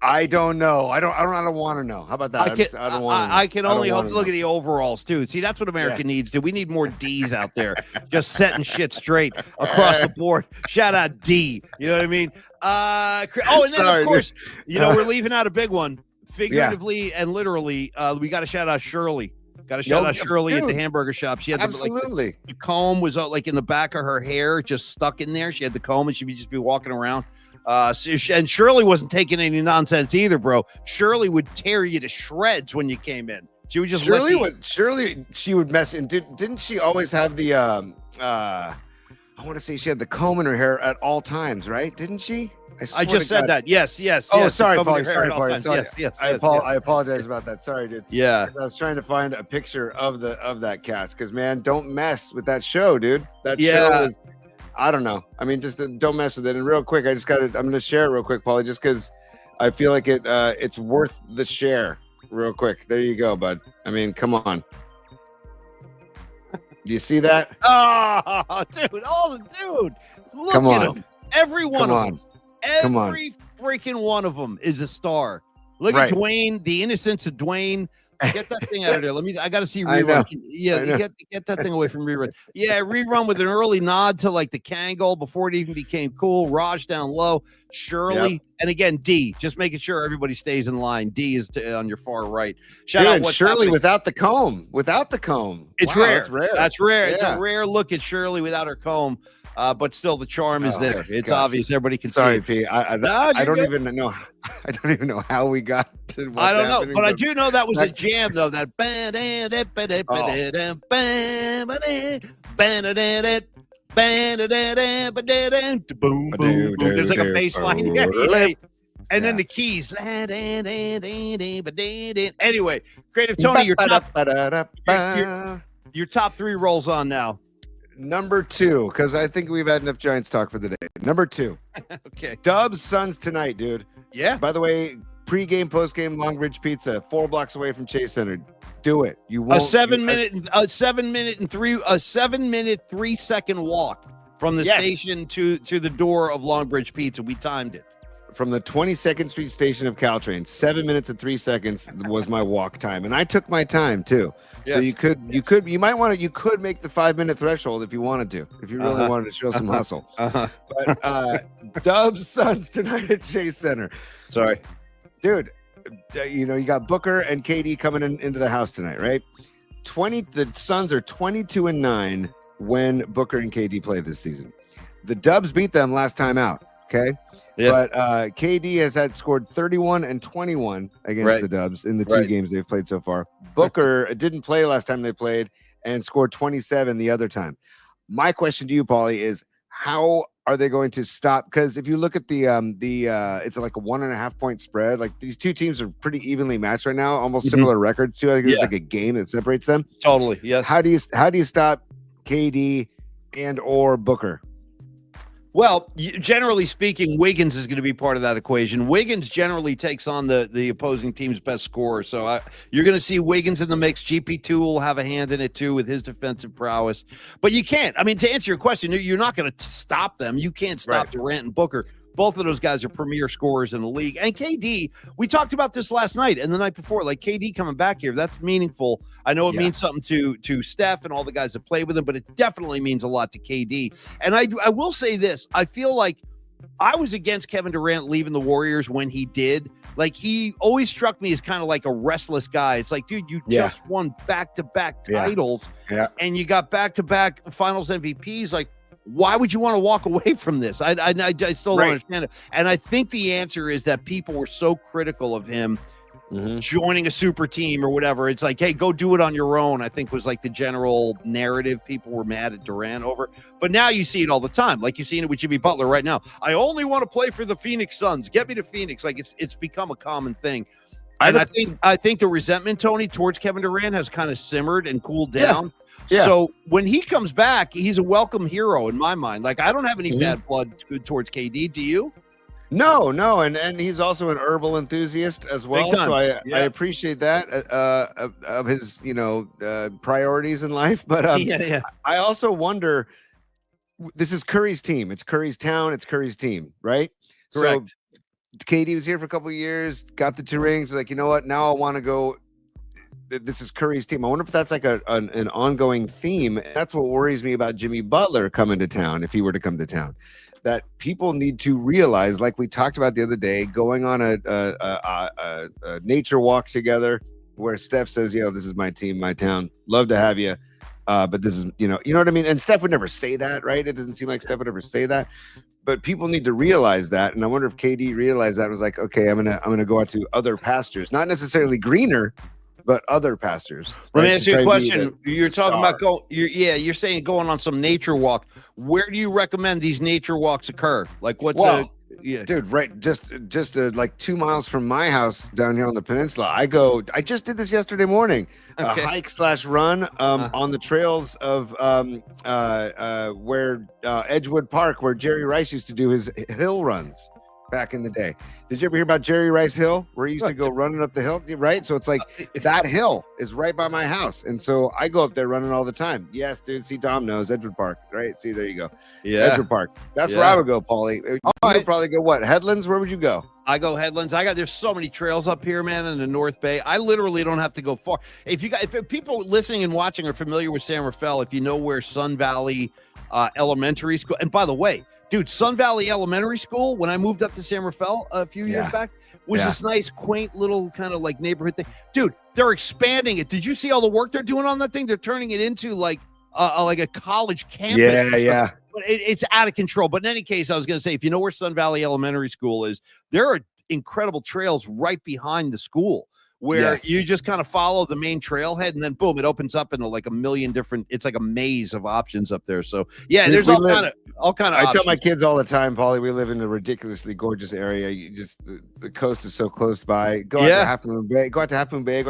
I don't know. I don't want to know. How about that? I don't want. I can only hope to look at the overalls too. See, that's what America needs. Do we need more D's out there, just setting shit straight across the board? Shout out D. You know what I mean? And then of course, we're leaving out a big one. Figuratively and literally, we got to shout out Shirley. Got to shout out Shirley at the hamburger shop. She had the comb was like in the back of her hair, just stuck in there. She had the comb, and she'd just be walking around. And Shirley wasn't taking any nonsense either, bro. Shirley would tear you to shreds when you came in. She would just she would mess. And didn't she always have the I want to say she had the comb in her hair at all times, right? Didn't she? I just said that. Yes. Oh, sorry, Paulie. Sorry. Yes. I apologize about that. Sorry, dude. Yeah. I was trying to find a picture of that cast because, man, don't mess with that show, dude. That show is, I don't know. I mean, just don't mess with it. And real quick, I'm going to share it real quick, Paulie, just because I feel like it's worth the share. Real quick. There you go, bud. I mean, come on. Do you see that? Oh, dude. Look at him. Every one of them. Every freaking one of them is a star. Look at Dwayne, the innocence of Dwayne. Get that thing out of there. I got to see Rerun. Get that thing away from Rerun. Yeah, Rerun with an early nod to like the Kangol before it even became cool. Raj down low, Shirley, and again D. Just making sure everybody stays in line. D is on your far right. Shout out Shirley without the comb. It's rare. That's rare. It's a rare look at Shirley without her comb. But still, the charm is there. It's obvious. Everybody can see. Sorry, P. I don't even know. I don't even know how we got to. I don't know, but I do know that was a jam, though. That. Boom, boom, boom. There's like a bass line. And then the keys. Anyway, Creative Tony, your top three rolls on now. Number 2, because I think we've had enough Giants talk for the day. Number 2. Okay. Dubs Suns tonight, dude. Yeah. By the way, pregame, postgame, Long Ridge Pizza, 4 blocks away from Chase Center. Do it. You won't. A 7 minute 3-second walk from the station to the door of Long Bridge Pizza. We timed it. From the 22nd Street station of Caltrain, 7 minutes and 3 seconds was my walk time, and I took my time too. So you could make the 5-minute threshold if you wanted to, if you really wanted to show some hustle. But Dubs Suns tonight at Chase Center. Sorry, dude. You got Booker and KD coming into the house tonight, right? The Suns are 22-9 when Booker and KD play this season. The Dubs beat them last time out. Okay. Yeah. But KD has scored 31 and 21 against the Dubs in the 2 games they've played so far. Booker didn't play last time they played and scored 27 the other time. My question to you, Paulie, is how are they going to stop? Because if you look at the it's like a 1.5 point spread. Like these two teams are pretty evenly matched right now, almost similar records too. I think there's like a game that separates them. Totally. Yes. How do you stop KD and or Booker? Well, generally speaking, Wiggins is going to be part of that equation. Wiggins generally takes on the opposing team's best scorer. So you're going to see Wiggins in the mix. GP2 will have a hand in it, too, with his defensive prowess. But you can't. I mean, to answer your question, you're not going to stop them. You can't stop Durant and Booker. Both of those guys are premier scorers in the league. And KD, we talked about this last night and the night before. Like KD coming back here, that's meaningful. I know it means something to Steph and all the guys that play with him, but it definitely means a lot to KD. And I will say this. I feel like I was against Kevin Durant leaving the Warriors when he did. Like he always struck me as kind of like a restless guy. It's like, dude, you just won back-to-back titles and you got back-to-back finals MVPs. Like, why would you want to walk away from this? I still don't understand it. And I think the answer is that people were so critical of him joining a super team or whatever. It's like, hey, go do it on your own, I think was like the general narrative people were mad at Durant over. But now you see it all the time. Like you've seen it with Jimmy Butler right now. I only want to play for the Phoenix Suns. Get me to Phoenix. Like it's become a common thing. And I think the resentment, Tony, towards Kevin Durant has kind of simmered and cooled down. Yeah. So when he comes back, he's a welcome hero in my mind. Like I don't have any bad blood towards KD. Do you? No, and he's also an herbal enthusiast as well. So I appreciate that of his priorities in life. But I also wonder. This is Curry's team. It's Curry's town. It's Curry's team, right? Correct. So KD was here for a couple of years, got the 2 rings. Like, you know what? Now I want to go. This is Curry's team. I wonder if that's like an ongoing theme. That's what worries me about Jimmy Butler coming to town, if he were to come to town. That people need to realize, like we talked about the other day, going on a nature walk together where Steph says, this is my team, my town. Love to have you. But this is, you know what I mean? And Steph would never say that, right? It doesn't seem like Steph would ever say that. But people need to realize that. And I wonder if KD realized that and was like, okay, I'm gonna go out to other pastures, not necessarily greener, but other pastures. Let me ask you a question. You're talking about you're saying going on some nature walk. Where do you recommend these nature walks occur? Like dude, right? Just like 2 miles from my house down here on the peninsula. I just did this yesterday morning. Okay. A hike/run on the trails of where Edgewood Park, where Jerry Rice used to do his hill runs back in the day. Did you ever hear about Jerry Rice Hill, where he used to go running up the hill? Right. So it's like that hill is right by my house. And so I go up there running all the time. Yes, dude. See, Tom knows Edgewood Park, right? See, there you go. Yeah. Edgewood Park. That's where I would go, Paulie. You would probably go what? Headlands? Where would you go? I go Headlands. There's so many trails up here, man, in the North Bay. I literally don't have to go far. If people listening and watching are familiar with San Rafael, if you know where Sun Valley Elementary School, and by the way, dude, Sun Valley Elementary School, when I moved up to San Rafael a few years back, was this nice, quaint little kind of like neighborhood thing. Dude, they're expanding it. Did you see all the work they're doing on that thing? They're turning it into like a college campus. Yeah. But it's out of control. But in any case, I was going to say, if you know where Sun Valley Elementary School is, there are incredible trails right behind the school where you just kind of follow the main trailhead and then boom, it opens up into like a million different, it's like a maze of options up there. So there's all kind of I options. tell my kids all the time, Paulie, we live in a ridiculously gorgeous area. You just the coast is so close by. Go out to Half Moon Bay, go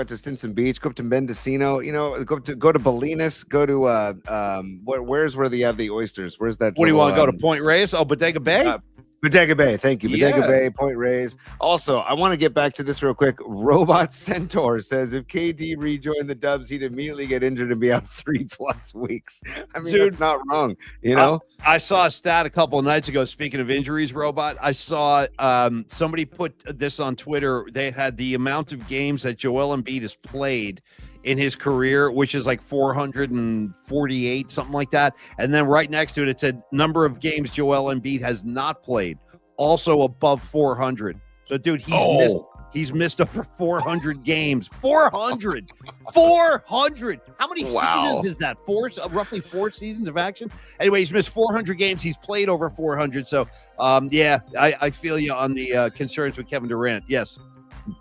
out to Stinson Beach, go up to Mendocino, go to Bolinas, go to where's where they have the oysters? Where's that? What do you want to go to Point Reyes? Oh, Bodega Bay? Bodega Bay, thank you. Bodega Bay, Point Reyes. Also, I want to get back to this real quick. Robot Centaur says if KD rejoined the Dubs, he'd immediately get injured and be out 3+ weeks. I mean, that's not wrong, I saw a stat a couple of nights ago. Speaking of injuries, Robot, I saw somebody put this on Twitter. They had the amount of games that Joel Embiid has played in his career, which is like 448, something like that. And then right next to it, it said number of games Joel Embiid has not played, also above 400. So, dude, he's missed over 400 games. 400. How many seasons is that? Roughly 4 seasons of action. Anyway, he's missed 400 games. He's played over 400. So, I feel you on the concerns with Kevin Durant. Yes.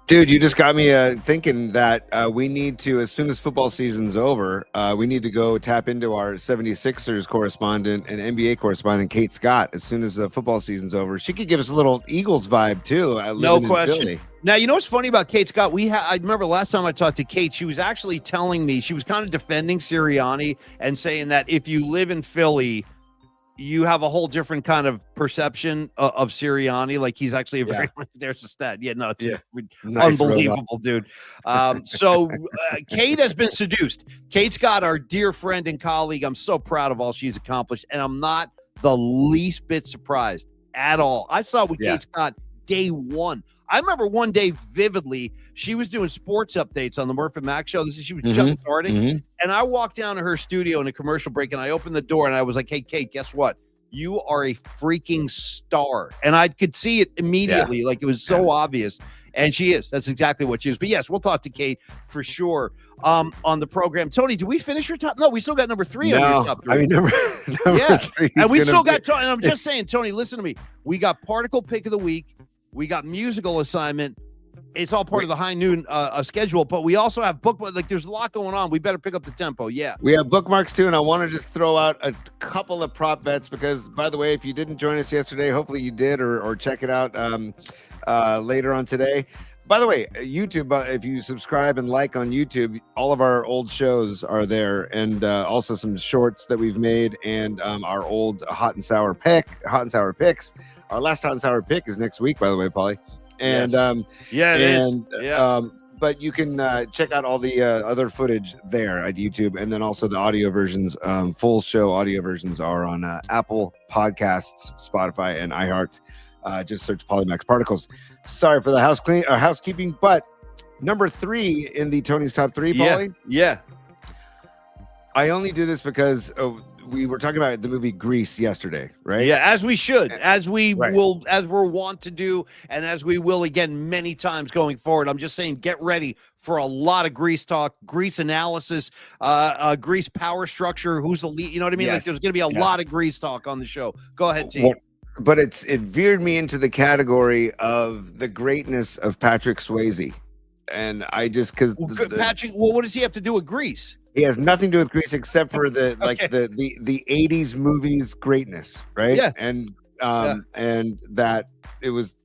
Dude, you just got me thinking that we need to, as soon as football season's over, we need to go tap into our 76ers correspondent and NBA correspondent, Kate Scott, as soon as the football season's over. She could give us a little Eagles vibe, too. No question. Now, you know what's funny about Kate Scott? I remember last time I talked to Kate, she was actually telling me, she was kind of defending Sirianni and saying that if you live in Philly, you have a whole different kind of perception of Sirianni. Like he's actually a very, there's a stat. It's unbelievable, dude. So Kate has been seduced. Kate Scott, our dear friend and colleague. I'm so proud of all she's accomplished. And I'm not the least bit surprised at all. I saw with Kate Scott day one. I remember one day vividly, she was doing sports updates on the Murph and Mac show. She was just starting. And I walked down to her studio in a commercial break and I opened the door and I was like, hey, Kate, guess what? You are a freaking star. And I could see it immediately. Like it was so obvious. And she is. That's exactly what she is. But yes, we'll talk to Kate for sure on the program. Tony, do we finish your top? No, we still got number 3 on your top 3. I mean, number 3. And we still got Tony. And I'm just saying, Tony, listen to me. We got particle pick of the week. We got musical assignment. It's all part of the high noon schedule, but we also have like there's a lot going on. We better pick up the tempo. Yeah, we have bookmarks too, and I want to just throw out a couple of prop bets because, by the way, if you didn't join us yesterday, hopefully you did or check it out later on today. By the way, YouTube, if you subscribe and like on YouTube, all of our old shows are there, and also some shorts that we've made, and our old hot and sour picks. Our last hot and sour pick is next week, by the way, Paulie. And but you can check out all the other footage there at YouTube, and then also the audio versions, full show audio versions are on Apple Podcasts, Spotify, and iHeart. Just search Polymax Particles. Sorry for the housekeeping, but number 3 in the Tony's top 3, Paulie. Yeah. I only do this because we were talking about the movie Grease yesterday, right? Yeah, as we should, as we will, as we're wont to do, and as we will again many times going forward. I'm just saying, get ready for a lot of Grease talk, Grease analysis, Grease power structure. Who's the lead? You know what I mean? Like there's going to be a lot of Grease talk on the show. Go ahead, T. But it veered me into the category of the greatness of Patrick Swayze, and I just Patrick. Well, what does he have to do with Grease? He has nothing to do with Grease except for the the 80s movies greatness, right? Yeah. And that it was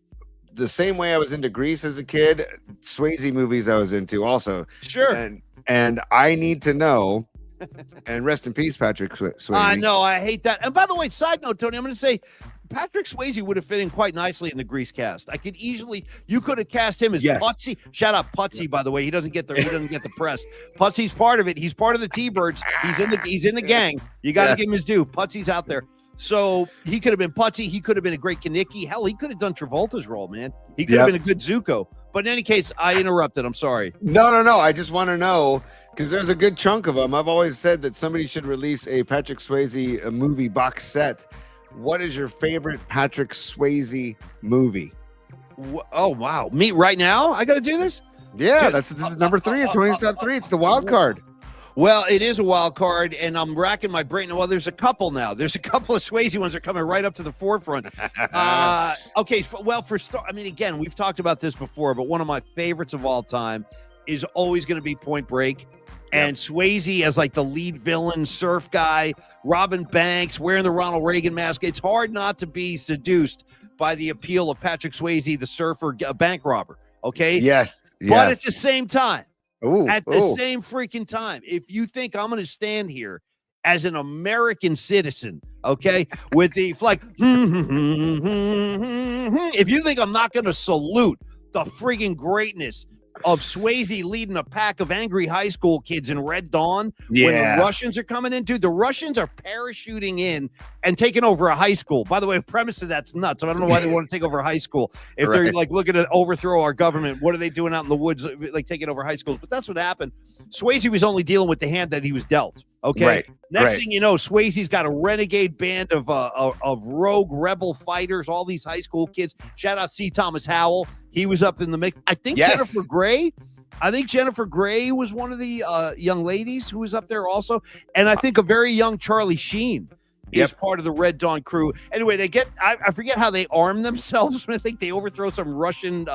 the same way I was into Grease as a kid, Swayze movies I was into also. Sure. And I need to know, and rest in peace, Patrick Swayze. I know, I hate that. And by the way, side note, Tony, I'm going to say Patrick Swayze would have fit in quite nicely in the Grease cast. You could have cast him as Putsy. Shout out Putsy, by the way. He doesn't get the press. Putsy's part of it. He's part of the T-Birds. He's in the gang. You got to give him his due. Putsy's out there. So he could have been Putsy. He could have been a great Kaneki. Hell, he could have done Travolta's role, man. He could have been a good Zuko. But in any case, I interrupted. I'm sorry. No. I just want to know, because there's a good chunk of them. I've always said that somebody should release a Patrick Swayze movie box set. What is your favorite Patrick Swayze movie? Oh, wow. Me right now? I got to do this? Yeah, this is number 3 of 20.3. It's the wild card. Well, it is a wild card, and I'm racking my brain. Well, there's a couple now. There's a couple of Swayze ones that are coming right up to the forefront. Okay, again, we've talked about this before, but one of my favorites of all time is always going to be Point Break. And Swayze as like the lead villain, surf guy, Robin Banks wearing the Ronald Reagan mask. It's hard not to be seduced by the appeal of Patrick Swayze, the surfer bank robber. Okay. Yes. But at the same time, same freaking time, if you think I'm going to stand here as an American citizen, okay, with the flag, if you think I'm not going to salute the friggin' greatness of Swayze leading a pack of angry high school kids in Red Dawn when the Russians are coming in, dude. The Russians are parachuting in and taking over a high school. By the way, the premise of that's nuts. I don't know why they want to take over a high school. If they're like looking to overthrow our government, what are they doing out in the woods, like taking over high schools? But that's what happened. Swayze was only dealing with the hand that he was dealt. Okay. Next thing you know, Swayze's got a renegade band of rogue rebel fighters, all these high school kids. Shout out C. Thomas Howell. He was up in the mix. I think Jennifer Grey was one of the young ladies who was up there also. And I think a very young Charlie Sheen is part of the Red Dawn crew. Anyway, they get, I forget how they arm themselves. I think they overthrow some Russian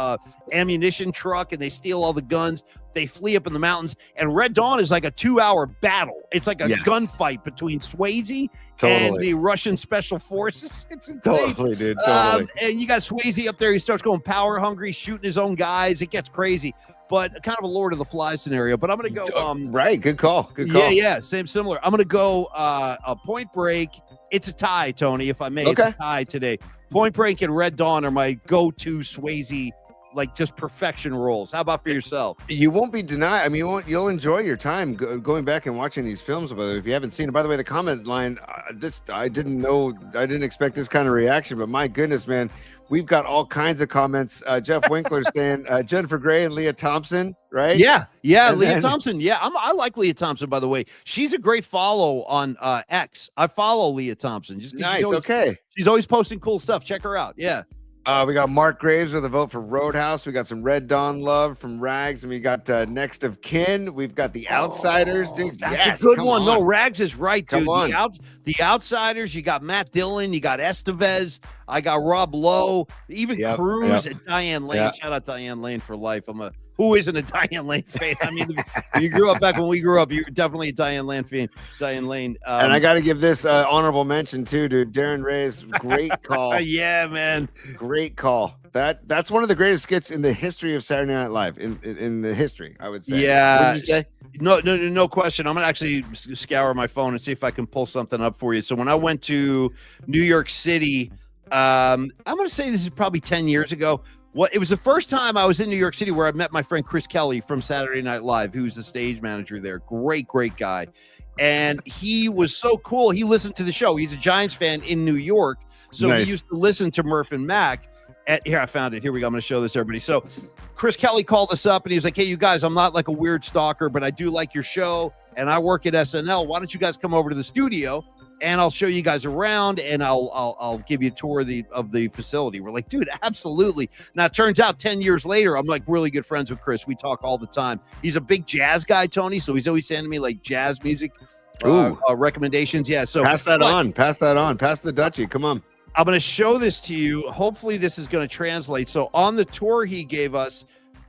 ammunition truck and they steal all the guns. They flee up in the mountains, and Red Dawn is like a 2-hour battle. It's like a gunfight between Swayze and the Russian special forces. It's insane. Totally, dude. Totally. And you got Swayze up there. He starts going power hungry, shooting his own guys. It gets crazy, but kind of a Lord of the Flies scenario. But I'm going to go. Good call. Good call. Yeah. Similar. I'm going to go a Point Break. It's a tie, Tony, if I may. It's a tie today. Point Break and Red Dawn are my go-to Swayze, like just perfection roles. How about for yourself? You won't be denied. I mean, you'll enjoy your time going back and watching these films. But if you haven't seen it, by the way, the comment line, I didn't expect this kind of reaction, but my goodness, man, we've got all kinds of comments. Jeff Winkler saying Jennifer Grey and Leah Thompson, right? Yeah, and Leah Thompson. Yeah, I like Leah Thompson, by the way. She's a great follow on X. I follow Leah Thompson. She's always posting cool stuff. Check her out. Yeah. We got Mark Graves with a vote for Roadhouse. We got some Red Dawn love from Rags, and we got Next of Kin. We've got the Outsiders, dude. That's a good one. No, Rags is right, dude. The Outsiders. You got Matt Dillon. You got Estevez. I got Rob Lowe. Even Cruz and Diane Lane. Yep. Shout out Diane Lane for life. Who isn't a Diane Lane fan? I mean, you grew up back when we grew up. You're definitely a Diane Lane fan. Diane Lane. And I got to give this honorable mention too, dude. Darren Ray's great call. Yeah, man. Great call. That's one of the greatest skits in the history of Saturday Night Live. In the history, I would say. Yeah. What did you say? No question. I'm gonna actually scour my phone and see if I can pull something up for you. So when I went to New York City, I'm gonna say this is probably 10 years ago. It was the first time I was in New York City where I met my friend Chris Kelly from Saturday Night Live, who's the stage manager there. Great guy. And he was so cool. He listened to the show. He's a Giants fan in New York. So He used to listen to Murph and Mac. Here, I found it. Here we go. I'm going to show this to everybody. So Chris Kelly called us up and he was like, hey, you guys, I'm not like a weird stalker, but I do like your show. And I work at SNL. Why don't you guys come over to the studio? And I'll show you guys around, and I'll give you a tour of the facility. We're like, dude, absolutely. Now, it turns out 10 years later, I'm like really good friends with Chris. We talk all the time. He's a big jazz guy, Tony, so he's always sending me like jazz music recommendations. Yeah, so pass that on. Pass the Dutchie. Come on. I'm going to show this to you. Hopefully, this is going to translate. So on the tour he gave us,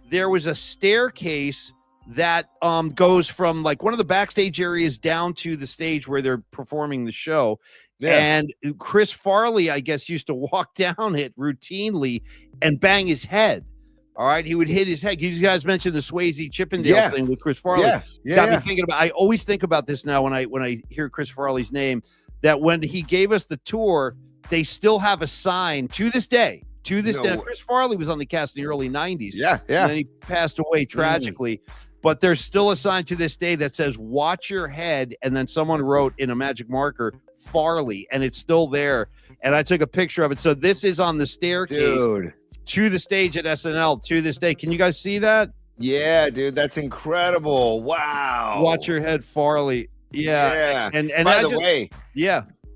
there was a staircase that goes from like one of the backstage areas down to the stage where they're performing the show. Yeah. And Chris Farley, I guess, used to walk down it routinely and bang his head. All right. He would hit his head. You guys mentioned the Swayze Chippendale thing with Chris Farley. Got me thinking about, I always think about this now when I hear Chris Farley's name, that when he gave us the tour, they still have a sign to this day. Chris Farley was on the cast in the early 90s. Yeah. And then he passed away tragically. But there's still a sign to this day that says, watch your head. And then someone wrote in a magic marker, Farley, and it's still there. And I took a picture of it. So this is on the staircase to the stage at SNL to this day. Can you guys see that? Yeah, dude, that's incredible. Wow. Watch your head, Farley. Yeah. And by the way,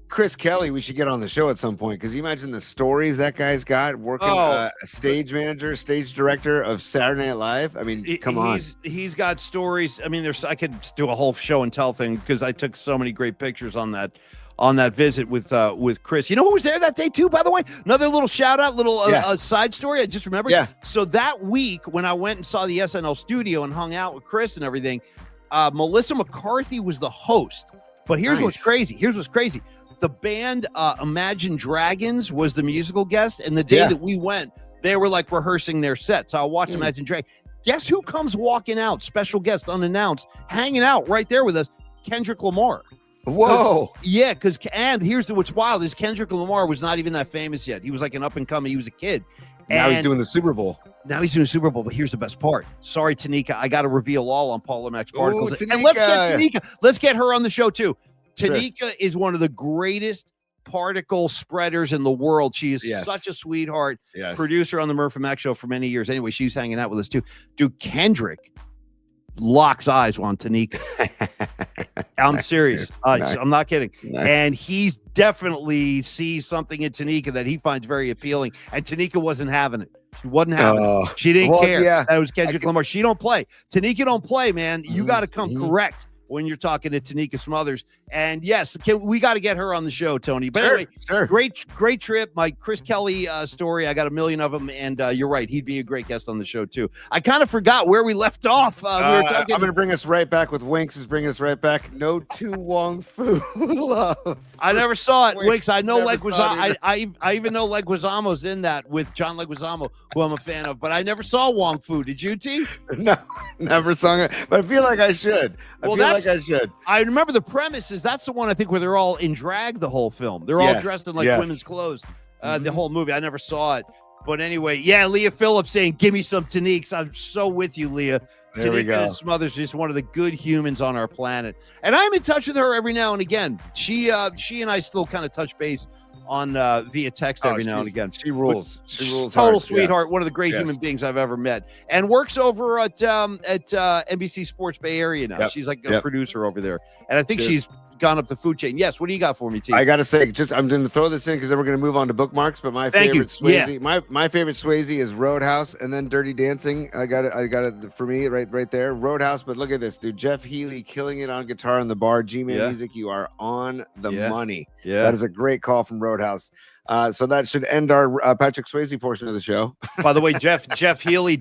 Chris Kelly, we should get on the show at some point, because you imagine the stories that guy's got working a stage manager, stage director of Saturday Night Live. I mean, come on. He's got stories. I mean, I could do a whole show and tell thing, because I took so many great pictures on that visit with Chris. You know who was there that day too, by the way? Another little shout out, side story. I just remembered. Yeah. So that week when I went and saw the SNL studio and hung out with Chris and everything, Melissa McCarthy was the host. But here's what's crazy. The band Imagine Dragons was the musical guest, and the day that we went, they were like rehearsing their set. So I watched Imagine Dragons. Guess who comes walking out? Special guest, unannounced, hanging out right there with us, Kendrick Lamar. Whoa. Yeah, and here's what's wild is Kendrick Lamar was not even that famous yet. He was like an up and coming. He was a kid. Now he's doing the Super Bowl. But here's the best part. Sorry, Tanika, I got to reveal all on Paula Max Particles. And let's get Tanika. Let's get her on the show too. Tanika is one of the greatest particle spreaders in the world. She is such a sweetheart. Producer on the Murph and Mac show for many years. Anyway, she's hanging out with us too. Dude, Kendrick locks eyes on Tanika. I'm serious. I'm not kidding. And he definitely sees something in Tanika that he finds very appealing. And Tanika wasn't having it. She wasn't having it. She didn't care. Yeah. That was Kendrick Lamar. She don't play. Tanika don't play, man. You got to come correct when you're talking to Tanika Smothers. And yes, we got to get her on the show, Tony. But anyway, great trip. My Chris Kelly story, I got a million of them. And you're right. He'd be a great guest on the show too. I kind of forgot where we left off. We were talking. I'm going to bring us right back with Winks is bringing us right back. No Tu Wong Fu love. I never saw it. Winks, I know Leguizamo. I even know Leguizamo's in that with John Leguizamo, who I'm a fan of. But I never saw Wong Fu. Did you, T? No, never saw it. But I feel like I should. I should. I remember the premise is that's the one I think where they're all in drag the whole film. They're all dressed in like women's clothes. The whole movie. I never saw it. But anyway, Leah Phillips saying, give me some Taniques. I'm so with you, Leah. There we go. Smothers is one of the good humans on our planet. And I'm in touch with her every now and again. She and I still kind of touch base on via text every now and again. She rules. She rules. Total sweetheart. One of the great human beings I've ever met, and works over at NBC Sports Bay Area now. She's like a producer over there, and I think she's gone up the food chain. Yes, what do you got for me, T? I gotta say, I'm going to throw this in because then we're going to move on to bookmarks. But my favorite Swayze, my favorite Swayze is Roadhouse, and then Dirty Dancing. I got it for me right there. Roadhouse, but look at this, dude. Jeff Healey killing it on guitar in the bar. G-Man Music, you are on the money. Yeah, that is a great call from Roadhouse. So that should end our Patrick Swayze portion of the show. By the way, Jeff Healey, ...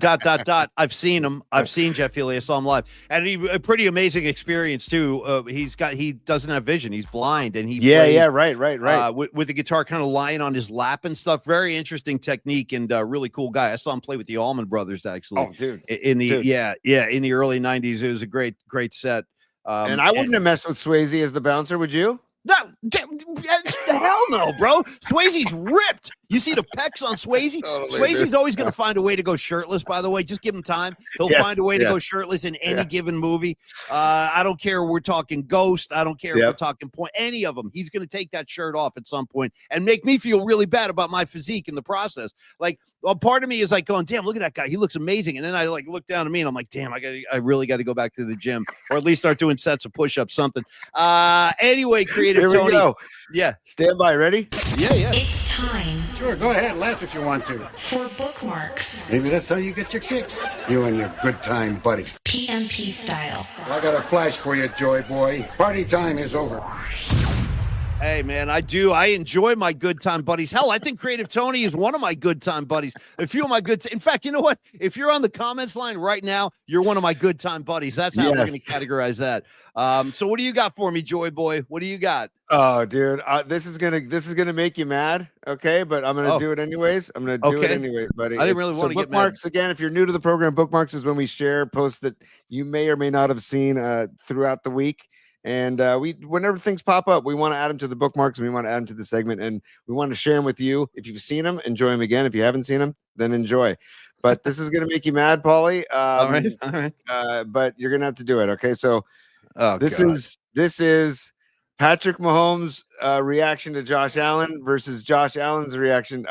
I've seen him. I've seen Jeff Healey. I saw him live, and a pretty amazing experience too. He doesn't have vision. He's blind, and he plays, right. With the guitar kind of lying on his lap and stuff. Very interesting technique and really cool guy. I saw him play with the Allman Brothers actually. Oh, dude, in the in the early '90s. It was a great set. And I wouldn't have messed with Swayze as the bouncer, would you? No, hell no, bro. Swayze's ripped. You see the pecs on Swayze? Swayze's always going to find a way to go shirtless, by the way. Just give him time. He'll find a way to go shirtless in any given movie. I don't care if we're talking Ghost. I don't care if we're talking Point. Any of them. He's going to take that shirt off at some point and make me feel really bad about my physique in the process. Like, well, part of me is like going, damn, look at that guy. He looks amazing. And then I like look down at me and I'm like, damn, I really got to go back to the gym or at least start doing sets of push-ups, something. Anyway, Creative Tony. Go. Yeah. Stand by. Ready? Yeah. It's time. Sure, go ahead. Laugh if you want to. For bookmarks. Maybe that's how you get your kicks. You and your good time buddies. PMP style. I got a flash for you, Joy Boy. Party time is over. Hey, man, I do. I enjoy my good time buddies. Hell, I think Creative Tony is one of my good time buddies. A few of my in fact, you know what? If you're on the comments line right now, you're one of my good time buddies. That's how we're going to categorize that. So what do you got for me, Joy Boy? What do you got? Oh, dude, this is gonna make you mad, okay? But I'm gonna do it anyways. I'm gonna do it anyways, buddy. I didn't really want to get bookmarks again. If you're new to the program, bookmarks is when we share posts that you may or may not have seen throughout the week. And whenever things pop up, we want to add them to the bookmarks and we want to add them to the segment. And we want to share them with you. If you've seen them, enjoy them again. If you haven't seen them, then enjoy. But this is going to make you mad, Paulie. All right. But you're going to have to do it. Okay. So this is Patrick Mahomes' reaction to Josh Allen versus Josh Allen's reaction.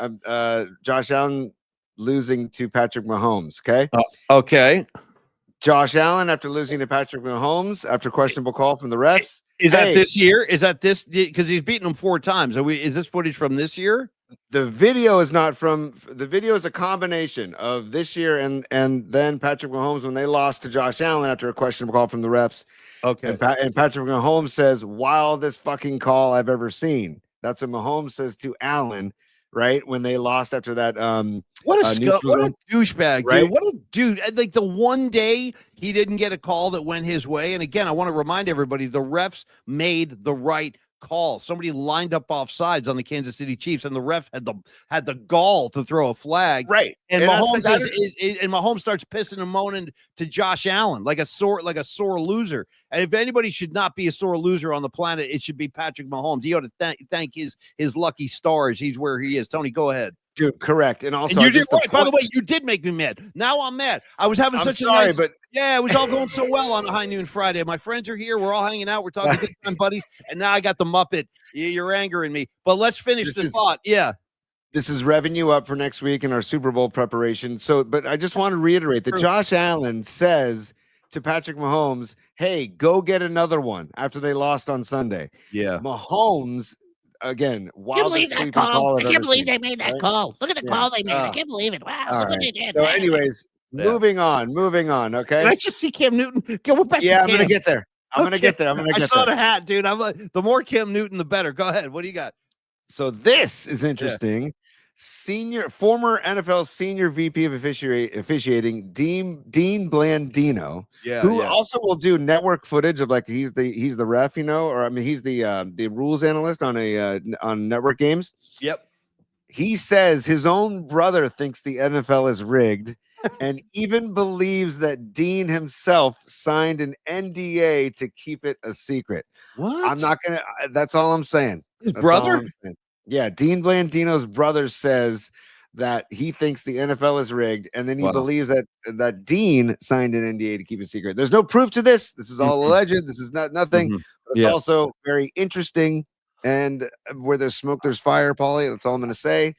Josh Allen losing to Patrick Mahomes. Okay. Okay. Josh Allen after losing to Patrick Mahomes after questionable call from the refs. Is that this year? Is that this? Because he's beaten him 4 times. Is this footage from this year? The video is not from. The video is a combination of this year and then Patrick Mahomes when they lost to Josh Allen after a questionable call from the refs. Okay. And Patrick Mahomes says, "Wildest fucking call I've ever seen." That's what Mahomes says to Allen, right? When they lost after that. What a douchebag, dude. What a dude. Like the one day he didn't get a call that went his way. And again, I want to remind everybody the refs made the right call. Somebody lined up off sides on the Kansas City Chiefs, and the ref had the gall to throw a flag. Right. And Mahomes starts pissing and moaning to Josh Allen like a sore loser. And if anybody should not be a sore loser on the planet, it should be Patrick Mahomes. He ought to thank his lucky stars. He's where he is. Tony, go ahead. Dude, correct. And also, you did right. By the way, you did make me mad. Now I'm mad. I was having such a nice, but yeah, it was all going so well on a High Noon Friday. My friends are here. We're all hanging out. We're talking good time buddies. And now I got the Muppet. You're angering me. But let's finish the thought. Yeah. This is revenue up for next week in our Super Bowl preparation. So, but I just want to reiterate that Josh Allen says to Patrick Mahomes, "Hey, go get another one," after they lost on Sunday. Yeah. Mahomes, again, I can't believe that call. I can't believe they made that call. Look at the call they made. I can't believe it. Wow. Look what they did. So, anyways, moving on. Okay. Let's just see Cam Newton. Go back. Yeah, I'm gonna get there. I'm gonna get there. I saw the hat, dude. I'm like, the more Cam Newton, the better. Go ahead. What do you got? So this is interesting. Former NFL senior VP of officiating, Dean Blandino, who also will do network footage of like he's the ref, or I mean he's the rules analyst on on network games. Yep. He says his own brother thinks the NFL is rigged, and even believes that Dean himself signed an NDA to keep it a secret. What? I'm not gonna. That's all I'm saying. His brother. Yeah, Dean Blandino's brother says that he thinks the NFL is rigged, and then he believes that Dean signed an NDA to keep it secret. There's no proof to this. This is all alleged. This is nothing. But it's also very interesting And where there's smoke, there's fire, Paulie. That's all I'm going to say.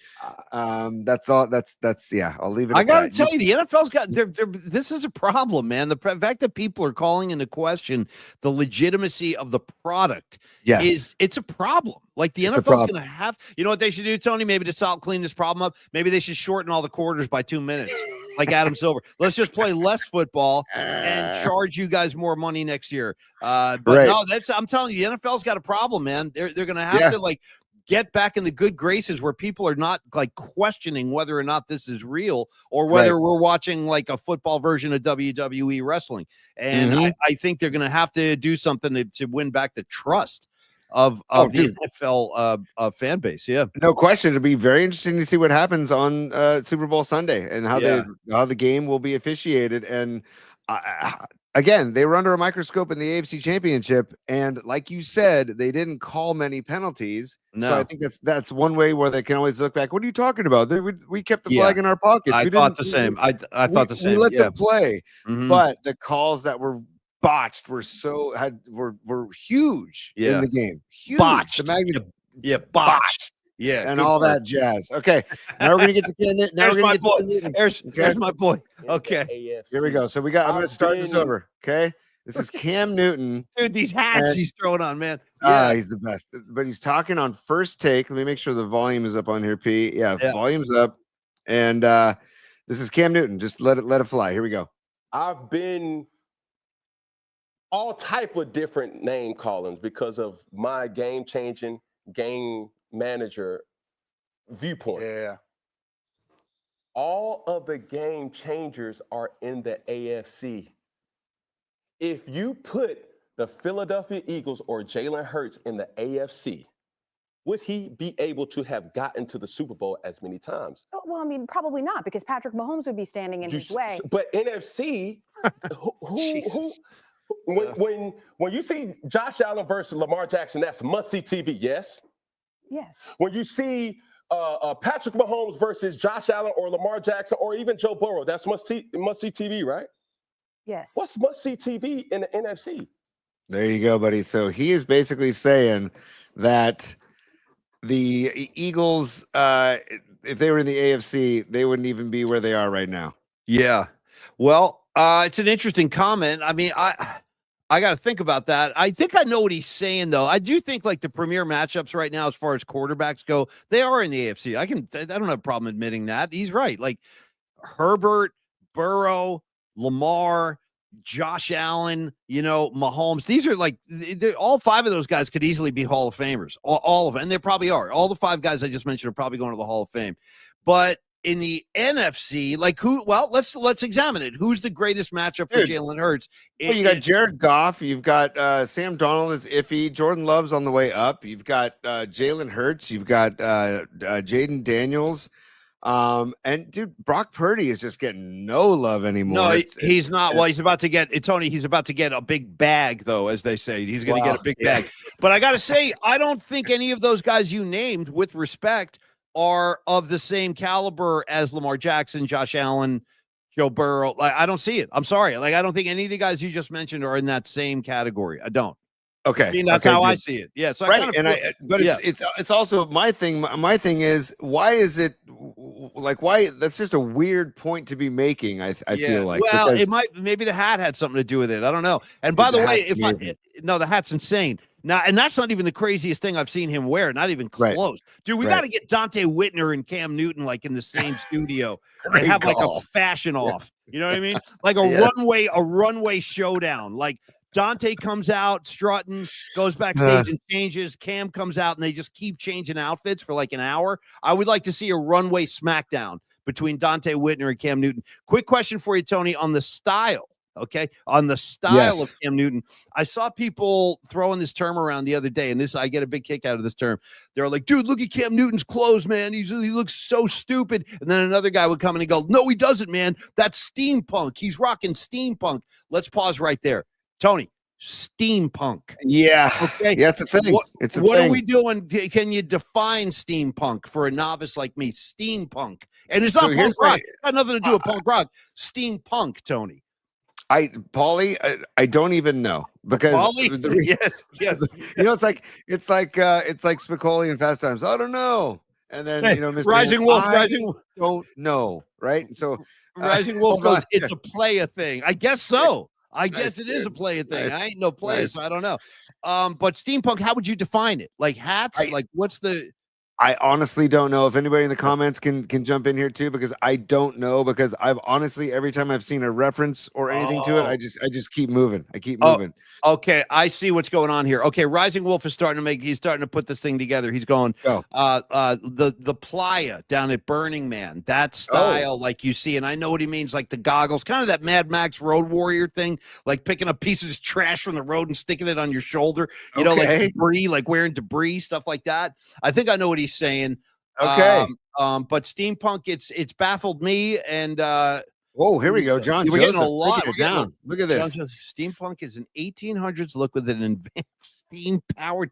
That's all. That's yeah. I'll leave it. I got to tell you, the NFL's got this is a problem, man. The fact that people are calling into question the legitimacy of the product it's a problem. Like the NFL's going to have, you know what they should do, Tony? Maybe to clean this problem up, maybe they should shorten all the quarters by 2 minutes, like Adam Silver. Let's just play less football and charge you guys more money next year. But no, I'm telling you, the NFL's got a problem, man. They're going to have to like get back in the good graces where people are not like questioning whether or not this is real or whether we're watching like a football version of WWE wrestling. And I think they're going to have to do something to win back the trust of the NFL fan base. Yeah, no question. It'll be very interesting to see what happens on Super Bowl Sunday and how the game will be officiated. And again, they were under a microscope in the AFC Championship, and like you said, they didn't call many penalties. No. So I think that's one way where they can always look back. What are you talking about? We kept the flag in our pockets. I thought the same. I thought the same. We let them play, but the calls that were botched were were huge in the game. Huge. Botched. Botched. Yeah, and all that jazz. Okay, now we're gonna get to Cam Newton. Now we're gonna get to Newton. There's my boy. Okay, here we go. So I'm gonna start this over. Okay, this is Cam Newton. Dude, these hats he's throwing on, man. He's the best. But he's talking on First Take. Let me make sure the volume is up on here, P. Yeah, volume's up. And this is Cam Newton. Just let it fly. Here we go. I've been all type of different name callings because of my game-changing game manager viewpoint. Yeah. All of the game changers are in the AFC. If you put the Philadelphia Eagles or Jalen Hurts in the AFC, would he be able to have gotten to the Super Bowl as many times? Well, I mean, probably not, because Patrick Mahomes would be standing in his way. But NFC, when you see Josh Allen versus Lamar Jackson, that's must-see TV, yes? Yes. When you see Patrick Mahomes versus Josh Allen or Lamar Jackson or even Joe Burrow, that's must-see TV, right? Yes. What's must-see TV in the NFC? There you go, buddy. So he is basically saying that the Eagles, if they were in the AFC, they wouldn't even be where they are right now. Yeah. Well, it's an interesting comment. I mean, I got to think about that. I think I know what he's saying, though. I do think like the premier matchups right now, as far as quarterbacks go, they are in the AFC. I don't have a problem admitting that. He's right. Like Herbert, Burrow, Lamar, Josh Allen, Mahomes. These are like all five of those guys could easily be Hall of Famers. All of them. And they probably are. All the five guys I just mentioned are probably going to the Hall of Fame. But in the NFC, like who? Well, let's examine it. Who's the greatest matchup for Jalen Hurts? Well, you got Jared Goff. You've got Sam Darnold is iffy. Jordan Love's on the way up. You've got Jalen Hurts. You've got Jaden Daniels. And dude, Brock Purdy is just getting no love anymore. No, he's not. Well, he's about to get Tony. He's about to get a big bag, though, as they say. He's going to get a big bag. But I got to say, I don't think any of those guys you named, with respect, are of the same caliber as Lamar Jackson, Josh Allen, Joe Burrow. Like, I don't see it. I'm sorry. Like, I don't think any of the guys you just mentioned are in that same category. I don't. Okay. I mean, that's how I see it. Yeah. So it's also my thing. My thing is, why is it like, why? That's just a weird point to be making. I feel like, well, maybe the hat had something to do with it. I don't know. And by the way, the hat's insane. Now, and that's not even the craziest thing I've seen him wear. Not even close. Right. Dude, we got to get Dante Whitner and Cam Newton like in the same studio and have like a fashion off. You know what I mean? Like a runway showdown. Like Dante comes out strutting, goes backstage and changes. Cam comes out and they just keep changing outfits for like an hour. I would like to see a runway smackdown between Dante Whitner and Cam Newton. Quick question for you, Tony, on the style. Okay, on the style of Cam Newton. I saw people throwing this term around the other day, and I get a big kick out of this term. They're like, dude, look at Cam Newton's clothes, man. He looks so stupid. And then another guy would come in and go, no, he doesn't, man. That's steampunk. He's rocking steampunk. Let's pause right there. Tony, steampunk. Yeah. Okay. Yeah, it's a thing. What are we doing? Can you define steampunk for a novice like me? Steampunk. And it's not punk rock. It's got nothing to do with punk rock. Steampunk, Tony. Paulie, I don't even know because yes. You know, it's like Spicoli and Fast Times. I don't know. And then Hey, Mr. Rising Hands, Wolf, I Rising don't know, right? So Rising Wolf hold on. goes, it's a playa thing. I guess so. I guess Nice, it is a dude. playa thing. Nice. I ain't no playa, Nice. so I don't know. But steampunk, how would you define it? Like hats? Like what's the I honestly don't know. If anybody in the comments can jump in here too, because I don't know. Because I've honestly, every time I've seen a reference or anything to it, I just keep moving. I keep moving. Okay, I see what's going on here. Okay, Rising Wolf is starting to put this thing together. He's going the playa down at Burning Man, that style like you see, and I know what he means, like the goggles, kind of that Mad Max Road Warrior thing, like picking up pieces of trash from the road and sticking it on your shoulder, you know, like debris, like wearing debris, stuff like that. I think I know what he's saying. Okay. But steampunk, it's baffled me, and whoa, here we go. John we're Joseph, getting a lot. it down. Look at this. Steampunk is an 1800s look with an advanced steam powered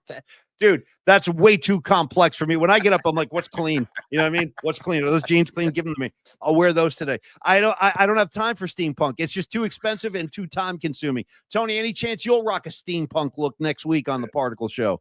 dude, that's way too complex for me. When I get up, I'm like, what's clean? You know what I mean? What's clean? Are those jeans clean? Give them to me. I'll wear those today. I don't have time for steampunk. It's just too expensive and too time consuming. Tony, any chance you'll rock a steampunk look next week on the Particle Show?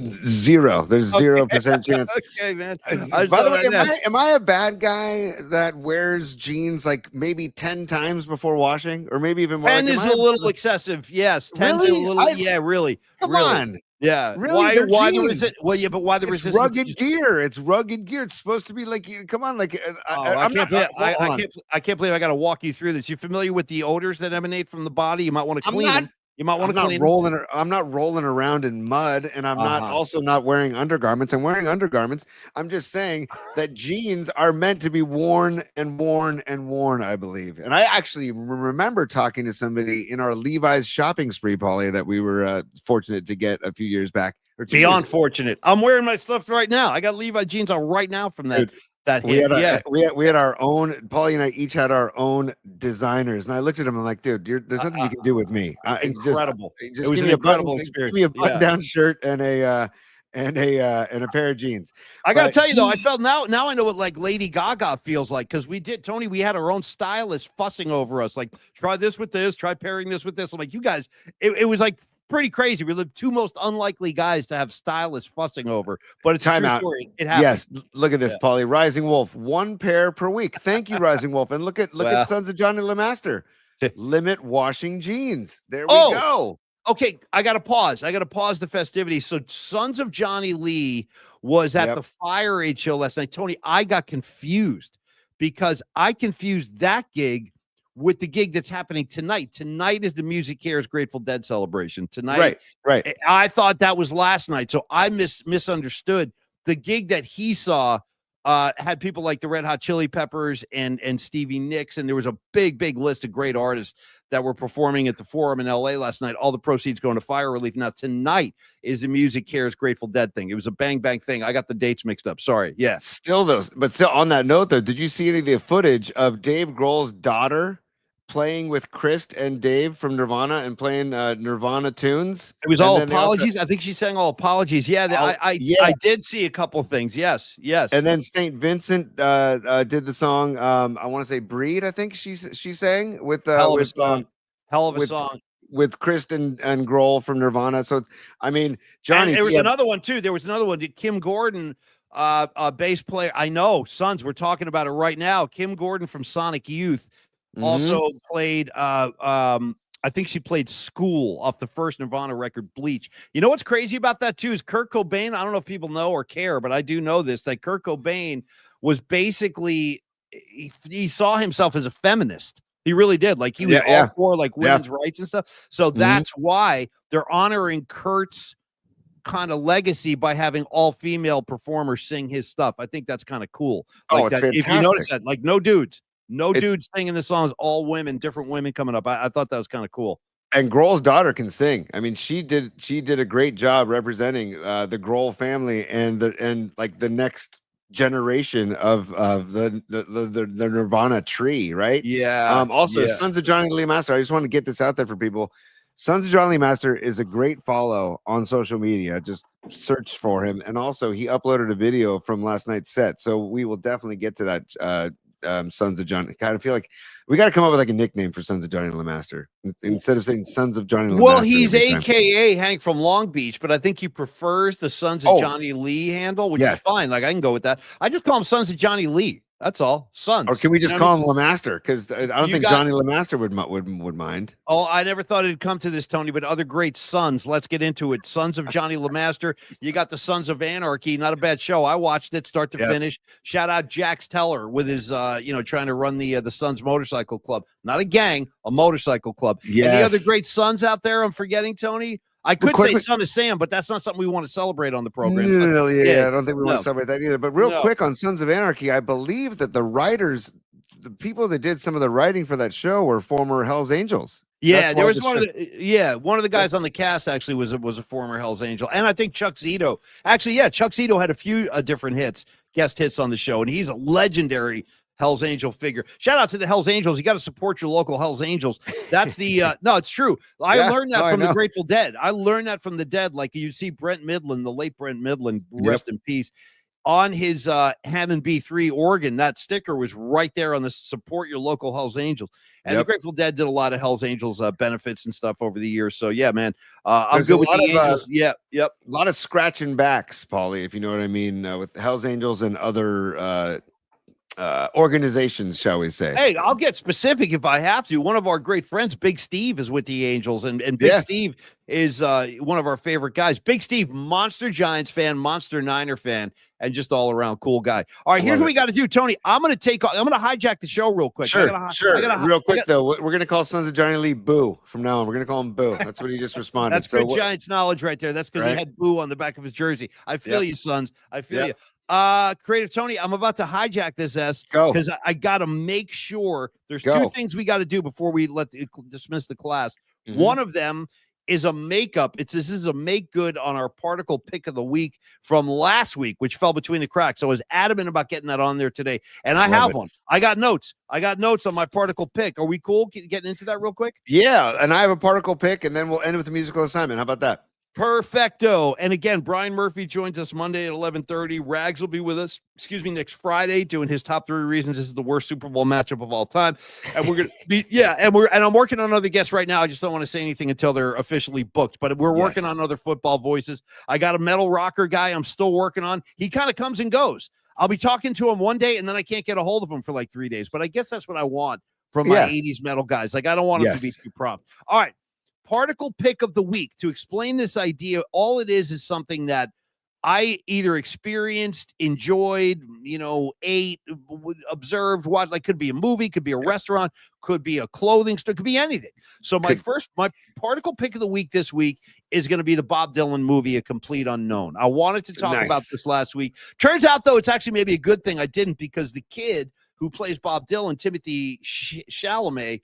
Zero. There's 0% chance. Okay, man. By the way, am I a bad guy that wears jeans like maybe 10 times before washing, or maybe even more? 10 is a little excessive. Yes, 10 is a little. Yeah, really. Come on. Yeah, really? Why the resistance? Well, yeah, but why the resistance? Rugged gear. It's rugged gear. It's supposed to be like, come on, like I can't believe I got to walk you through this. You familiar with the odors that emanate from the body? You might want to clean them. You might want to clean them. I'm not rolling around in mud, and I'm not wearing undergarments. I'm wearing undergarments. I'm just saying that jeans are meant to be worn and worn and worn, I believe. And I actually remember talking to somebody in our Levi's shopping spree, Paulie, that we were fortunate to get a few years back. Beyond fortunate. I'm wearing my stuff right now. I got Levi jeans on right now from that. Dude, we had our own. Paulie and I each had our own designers, and I looked at him and I'm like, dude, there's nothing you can do with me. Incredible. It was an incredible experience. Give me a button-down shirt and a pair of jeans. I gotta tell you though, I felt now I know what like Lady Gaga feels like, because we had our own stylist fussing over us, like try this with this, try pairing this with this. I'm like, you guys, it was like pretty crazy. We're the two most unlikely guys to have stylists fussing over, but it's a true story. It happened. Yes, look at this, Paulie. Rising Wolf, 1 pair per week. Thank you, Rising Wolf. And look at Sons of Johnny LeMaster. Limit washing jeans. There we go. Okay, I got to pause. The festivities. So Sons of Johnny Lee was at the Fire Aid show last night. Tony, I got confused because I confused that gig with the gig that's happening tonight. Tonight is the Music Cares Grateful Dead celebration. Tonight, right. I thought that was last night, so I misunderstood. The gig that he saw had people like the Red Hot Chili Peppers and Stevie Nicks, and there was a big list of great artists that were performing at the Forum in LA last night. All the proceeds going to fire relief. Now tonight is the Music Cares Grateful Dead thing. It was a bang thing. I got the dates mixed up. Sorry. Yeah. Still on that note though, did you see any of the footage of Dave Grohl's daughter playing with Chris and Dave from Nirvana and playing Nirvana tunes? It was all apologies. I think she's saying all apologies. Yeah, I did see a couple of things. Yes. And then St. Vincent did the song. I want to say "Breed." I think she sang with hell of a song with Chris and Grohl from Nirvana. So Johnny. And there was another one too. There was another one. Kim Gordon, a bass player. I know, Sons. We're talking about it right now. Kim Gordon from Sonic Youth. Also played, I think she played School off the first Nirvana record, Bleach. You know what's crazy about that too is Kurt Cobain. I don't know if people know or care, but I do know this, that Kurt Cobain was basically, he saw himself as a feminist. He really did. Like he was all for like women's rights and stuff. So that's why they're honoring Kurt's kind of legacy by having all female performers sing his stuff. I think that's kind of cool. Like it's that, fantastic. if you notice that, like no dudes singing the songs, all women, different women coming up. I thought that was kind of cool. And Grohl's daughter can sing. I mean, she did a great job representing the Grohl family and the next generation of the Nirvana tree, right? Yeah. Sons of Johnny Lee Master. I just want to get this out there for people. Sons of Johnny Lee Master is a great follow on social media. Just search for him. And also he uploaded a video from last night's set. So we will definitely get to that Sons of Johnny. Kind of feel like we got to come up with like a nickname for Sons of Johnny LeMaster instead of saying Sons of Johnny LeMaster. Well, he's AKA Hank from Long Beach, but I think he prefers the Sons of Johnny Lee handle, which is fine. Like I can go with that. I just call him Sons of Johnny Lee. That's all. Sons. Or can we just call him LeMaster? Because I don't think Johnny LeMaster would mind. Oh, I never thought it'd come to this, Tony, but other great sons. Let's get into it. Sons of Johnny LeMaster. You got the Sons of Anarchy. Not a bad show. I watched it start to finish. Shout out Jax Teller with his, trying to run the Sons Motorcycle Club. Not a gang, a motorcycle club. Yes. Any other great sons out there I'm forgetting, Tony? I could say Son of Sam, but that's not something we want to celebrate on the program. No, I don't think we want to celebrate that either. But real quick on Sons of Anarchy, I believe that the writers, the people that did some of the writing for that show were former Hells Angels. Yeah, there was one of the guys on the cast actually was a former Hells Angel, and I think Chuck Zito. Actually, Chuck Zito had a few different guest hits on the show, and he's a legendary Hells Angel figure. Shout out to the Hells Angels. You got to support your local Hells Angels. That's the no, it's true. I learned that from the Grateful Dead. I learned that from the Dead. Like you see Brent Midland, the late Brent Midland, rest in peace, on his Hammond B3 organ. That sticker was right there on the support your local Hells Angels. And the Grateful Dead did a lot of Hells Angels benefits and stuff over the years. So yeah, man, I'm good with the Angels. A lot of scratching backs, Paulie, if you know what I mean, with Hells Angels and other organizations, shall we say. Hey, I'll get specific if I have to. One of our great friends, Big Steve, is with the Angels, and Big Steve is one of our favorite guys. Big Steve, monster Giants fan, monster Niner fan, and just all around cool guy. All right, here's what we got to do, Tony. I'm going to hijack the show real quick. Sure. Real quick though, we're going to call Sons of Johnny Lee Boo from now on. We're going to call him Boo. That's what he just responded. That's good Giants knowledge right there. That's because he had Boo on the back of his jersey. I feel you, Sons. I feel you. Creative Tony, I'm about to hijack this because I got to make sure there's two things we got to do before we dismiss the class. One of them is a makeup. This is a make good on our particle pick of the week from last week, which fell between the cracks. So I was adamant about getting that on there today, and I have one. I got notes on my particle pick. Are we cool getting into that real quick? Yeah, and I have a particle pick, and then we'll end with a musical assignment. How about that? Perfecto. And again, Brian Murphy joins us Monday at 11:30. Rags will be with us, next Friday, doing his top 3 reasons this is the worst Super Bowl matchup of all time. And we're going to be, and I'm working on other guests right now. I just don't want to say anything until they're officially booked, but we're working on other football voices. I got a metal rocker guy I'm still working on. He kind of comes and goes. I'll be talking to him one day and then I can't get a hold of him for like 3 days, but I guess that's what I want from my 80s metal guys. Like, I don't want him to be too prompt. All right. Particle pick of the week. To explain this idea, all it is something that I either experienced, enjoyed, ate, observed, watched. Like, could be a movie, could be a restaurant, could be a clothing store, could be anything. So my particle pick of the week this week is going to be the Bob Dylan movie, A Complete Unknown. I wanted to talk about this last week. Turns out, though, it's actually maybe a good thing I didn't, because the kid who plays Bob Dylan, Timothy Chalamet,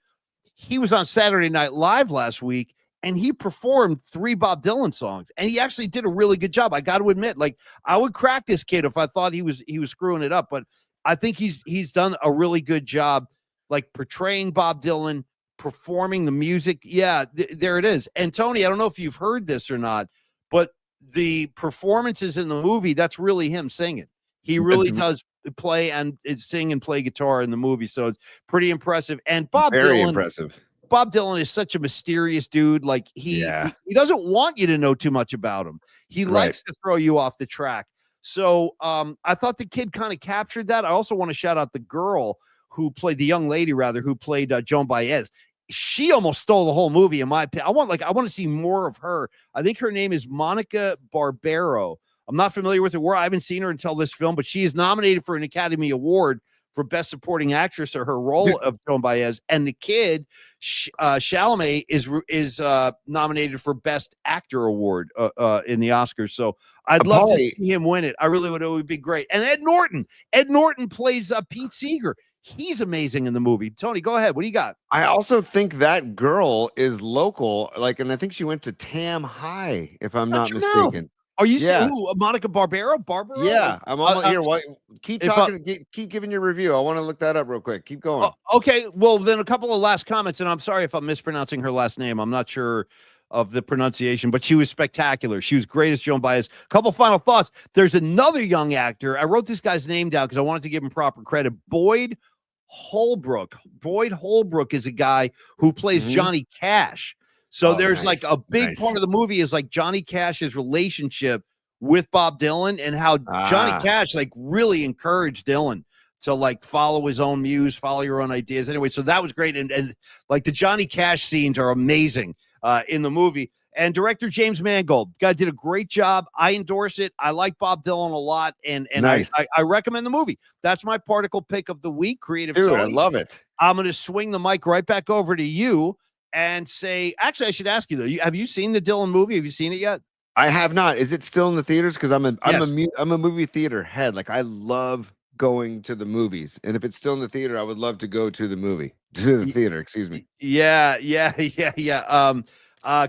he was on Saturday Night Live last week, and he performed 3 Bob Dylan songs, and he actually did a really good job. I got to admit, like, I would crack this kid if I thought he was screwing it up, but I think he's done a really good job, like, portraying Bob Dylan, performing the music. Yeah, there it is. And Tony, I don't know if you've heard this or not, but the performances in the movie, that's really him singing. He really does play and sing and play guitar in the movie, so it's pretty impressive. And Very impressive. Bob Dylan is such a mysterious dude. Like, he doesn't want you to know too much about him. He likes to throw you off the track. So I thought the kid kind of captured that. I also want to shout out the girl who played, the young lady rather, who played Joan Baez. She almost stole the whole movie, in my opinion. I want to see more of her. I think her name is Monica Barbero. I'm not familiar with her. I haven't seen her until this film, but she is nominated for an Academy Award for Best Supporting Actress or her role of Joan Baez. And the kid, Chalamet, is nominated for Best Actor Award in the Oscars. So I'd love to see him win it. I really would. It would be great. And Ed Norton plays Pete Seeger. He's amazing in the movie. Tony, go ahead. What do you got? I also think that girl is local, and I think she went to Tam High, if I'm not mistaken. Are you Monica Barbero? Barbara? Yeah, I'm almost here. Keep talking. Keep giving your review. I want to look that up real quick. Keep going. Okay. Well, then a couple of last comments, and I'm sorry if I'm mispronouncing her last name. I'm not sure of the pronunciation, but she was spectacular. She was great as Joan Baez. Couple final thoughts. There's another young actor. I wrote this guy's name down because I wanted to give him proper credit. Boyd Holbrook. Boyd Holbrook is a guy who plays Johnny Cash. So there's like a big part of the movie is like Johnny Cash's relationship with Bob Dylan and how Johnny Cash like really encouraged Dylan to like follow his own muse, follow your own ideas. Anyway, so that was great. And like the Johnny Cash scenes are amazing in the movie. And director James Mangold, guy did a great job. I endorse it. I like Bob Dylan a lot, and I recommend the movie. That's my particle pick of the week. Creative Dude, Tony. I love it. I'm going to swing the mic right back over to you and say, actually, I should ask you though. Have you seen the Dylan movie? Have you seen it yet? I have not. Is it still in the theaters? Because I'm a movie theater head. Like I love going to the movies, and if it's still in the theater, I would love to go to the theater. Excuse me. Yeah.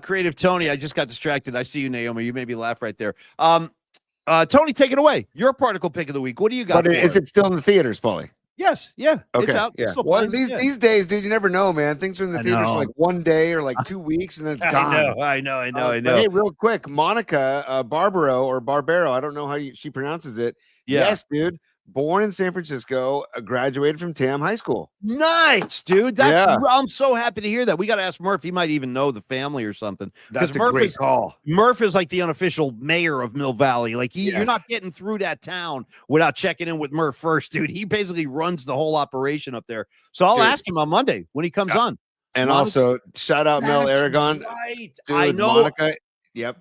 Creative Tony, I just got distracted. I see you, Naomi. You made me laugh right there. Tony, take it away. Your particle pick of the week. What do you got? But is it still in the theaters, Paulie? Yes. Yeah. Okay. It's out. Yeah. Well, these days, dude, you never know, man. Things are in the theaters for like one day or like 2 weeks, and then it's gone. I know. But hey, real quick, Monica Barbaro or Barbero, I don't know how she pronounces it. Yeah. Yes, dude. Born in San Francisco, graduated from Tam High School. Nice, dude. I'm so happy to hear that. We got to ask Murph. He might even know the family or something. That's a great call. Murph is like the unofficial mayor of Mill Valley. Like you're not getting through that town without checking in with Murph first, dude. He basically runs the whole operation up there. So I'll ask him on Monday when he comes on. And also, shout out Mel Aragon. Right. Dude, I know. Monica. Yep.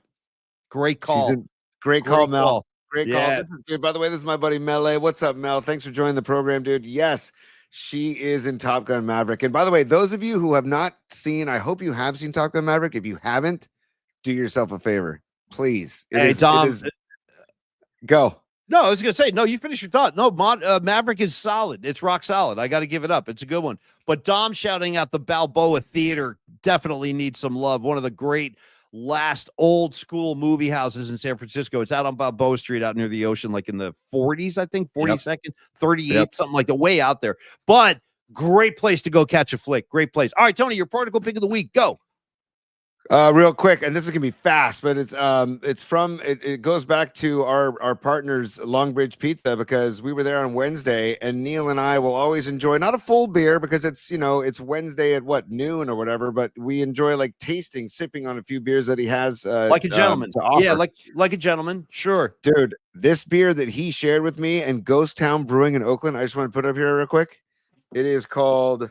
Great call. Great call, Mel. Great Yeah. call. Dude, by the way, this is my buddy Mele. What's up, Mel? Thanks for joining the program, dude. Yes, she is in Top Gun Maverick. And by the way, those of you who have not seen, I hope you have seen Top Gun Maverick. If you haven't, do yourself a favor, please. Dom. Go. No, I was going to say, no, you finish your thought. No, Maverick is solid. It's rock solid. I got to give it up. It's a good one. But Dom shouting out the Balboa Theater definitely needs some love. One of the great last old school movie houses in San Francisco. It's out on Balboa Street out near the ocean, like in the 40s, I think, 42nd, 38, something like the way out there. But great place to go catch a flick. Great place. All right, Tony, your particle pick of the week. Go. Real quick, and this is gonna be fast, but it goes back to our partners Longbridge Pizza, because we were there on Wednesday, and Neil and I will always enjoy not a full beer because it's Wednesday at noon or whatever, but we enjoy like sipping on a few beers that he has like a gentleman. Yeah, like a gentleman. Sure. Dude, this beer that he shared with me and Ghost Town Brewing in Oakland, I just want to put it up here real quick. It is called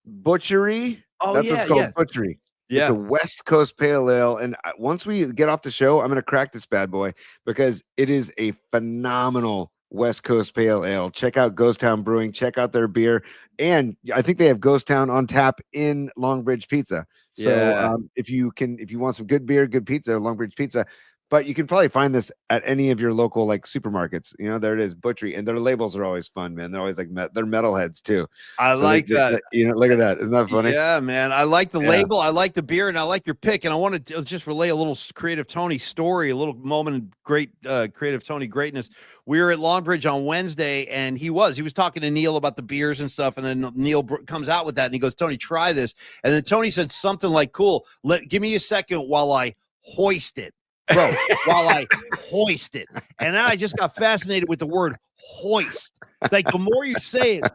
Butchery. That's what's called Butchery. Yeah. It's a West Coast Pale Ale. And once we get off the show, I'm going to crack this bad boy because it is a phenomenal West Coast Pale Ale. Check out Ghost Town Brewing. Check out their beer. And I think they have Ghost Town on tap in Longbridge Pizza. So if you want some good beer, good pizza, Longbridge Pizza. But you can probably find this at any of your local like supermarkets. There it is, Butchery, and their labels are always fun, man. They're always like they're metalheads too. I like that. Look at that. Isn't that funny? Yeah, man. I like the label. I like the beer, and I like your pick. And I want to just relay a little Creative Tony story, a little moment of great Creative Tony greatness. We were at Longbridge on Wednesday, and he was talking to Neil about the beers and stuff. And then Neil comes out with that, and he goes, "Tony, try this." And then Tony said something like, "Cool, give me a second while I hoist it." Bro, while I hoist it. And then I just got fascinated with the word hoist. Like the more you say it,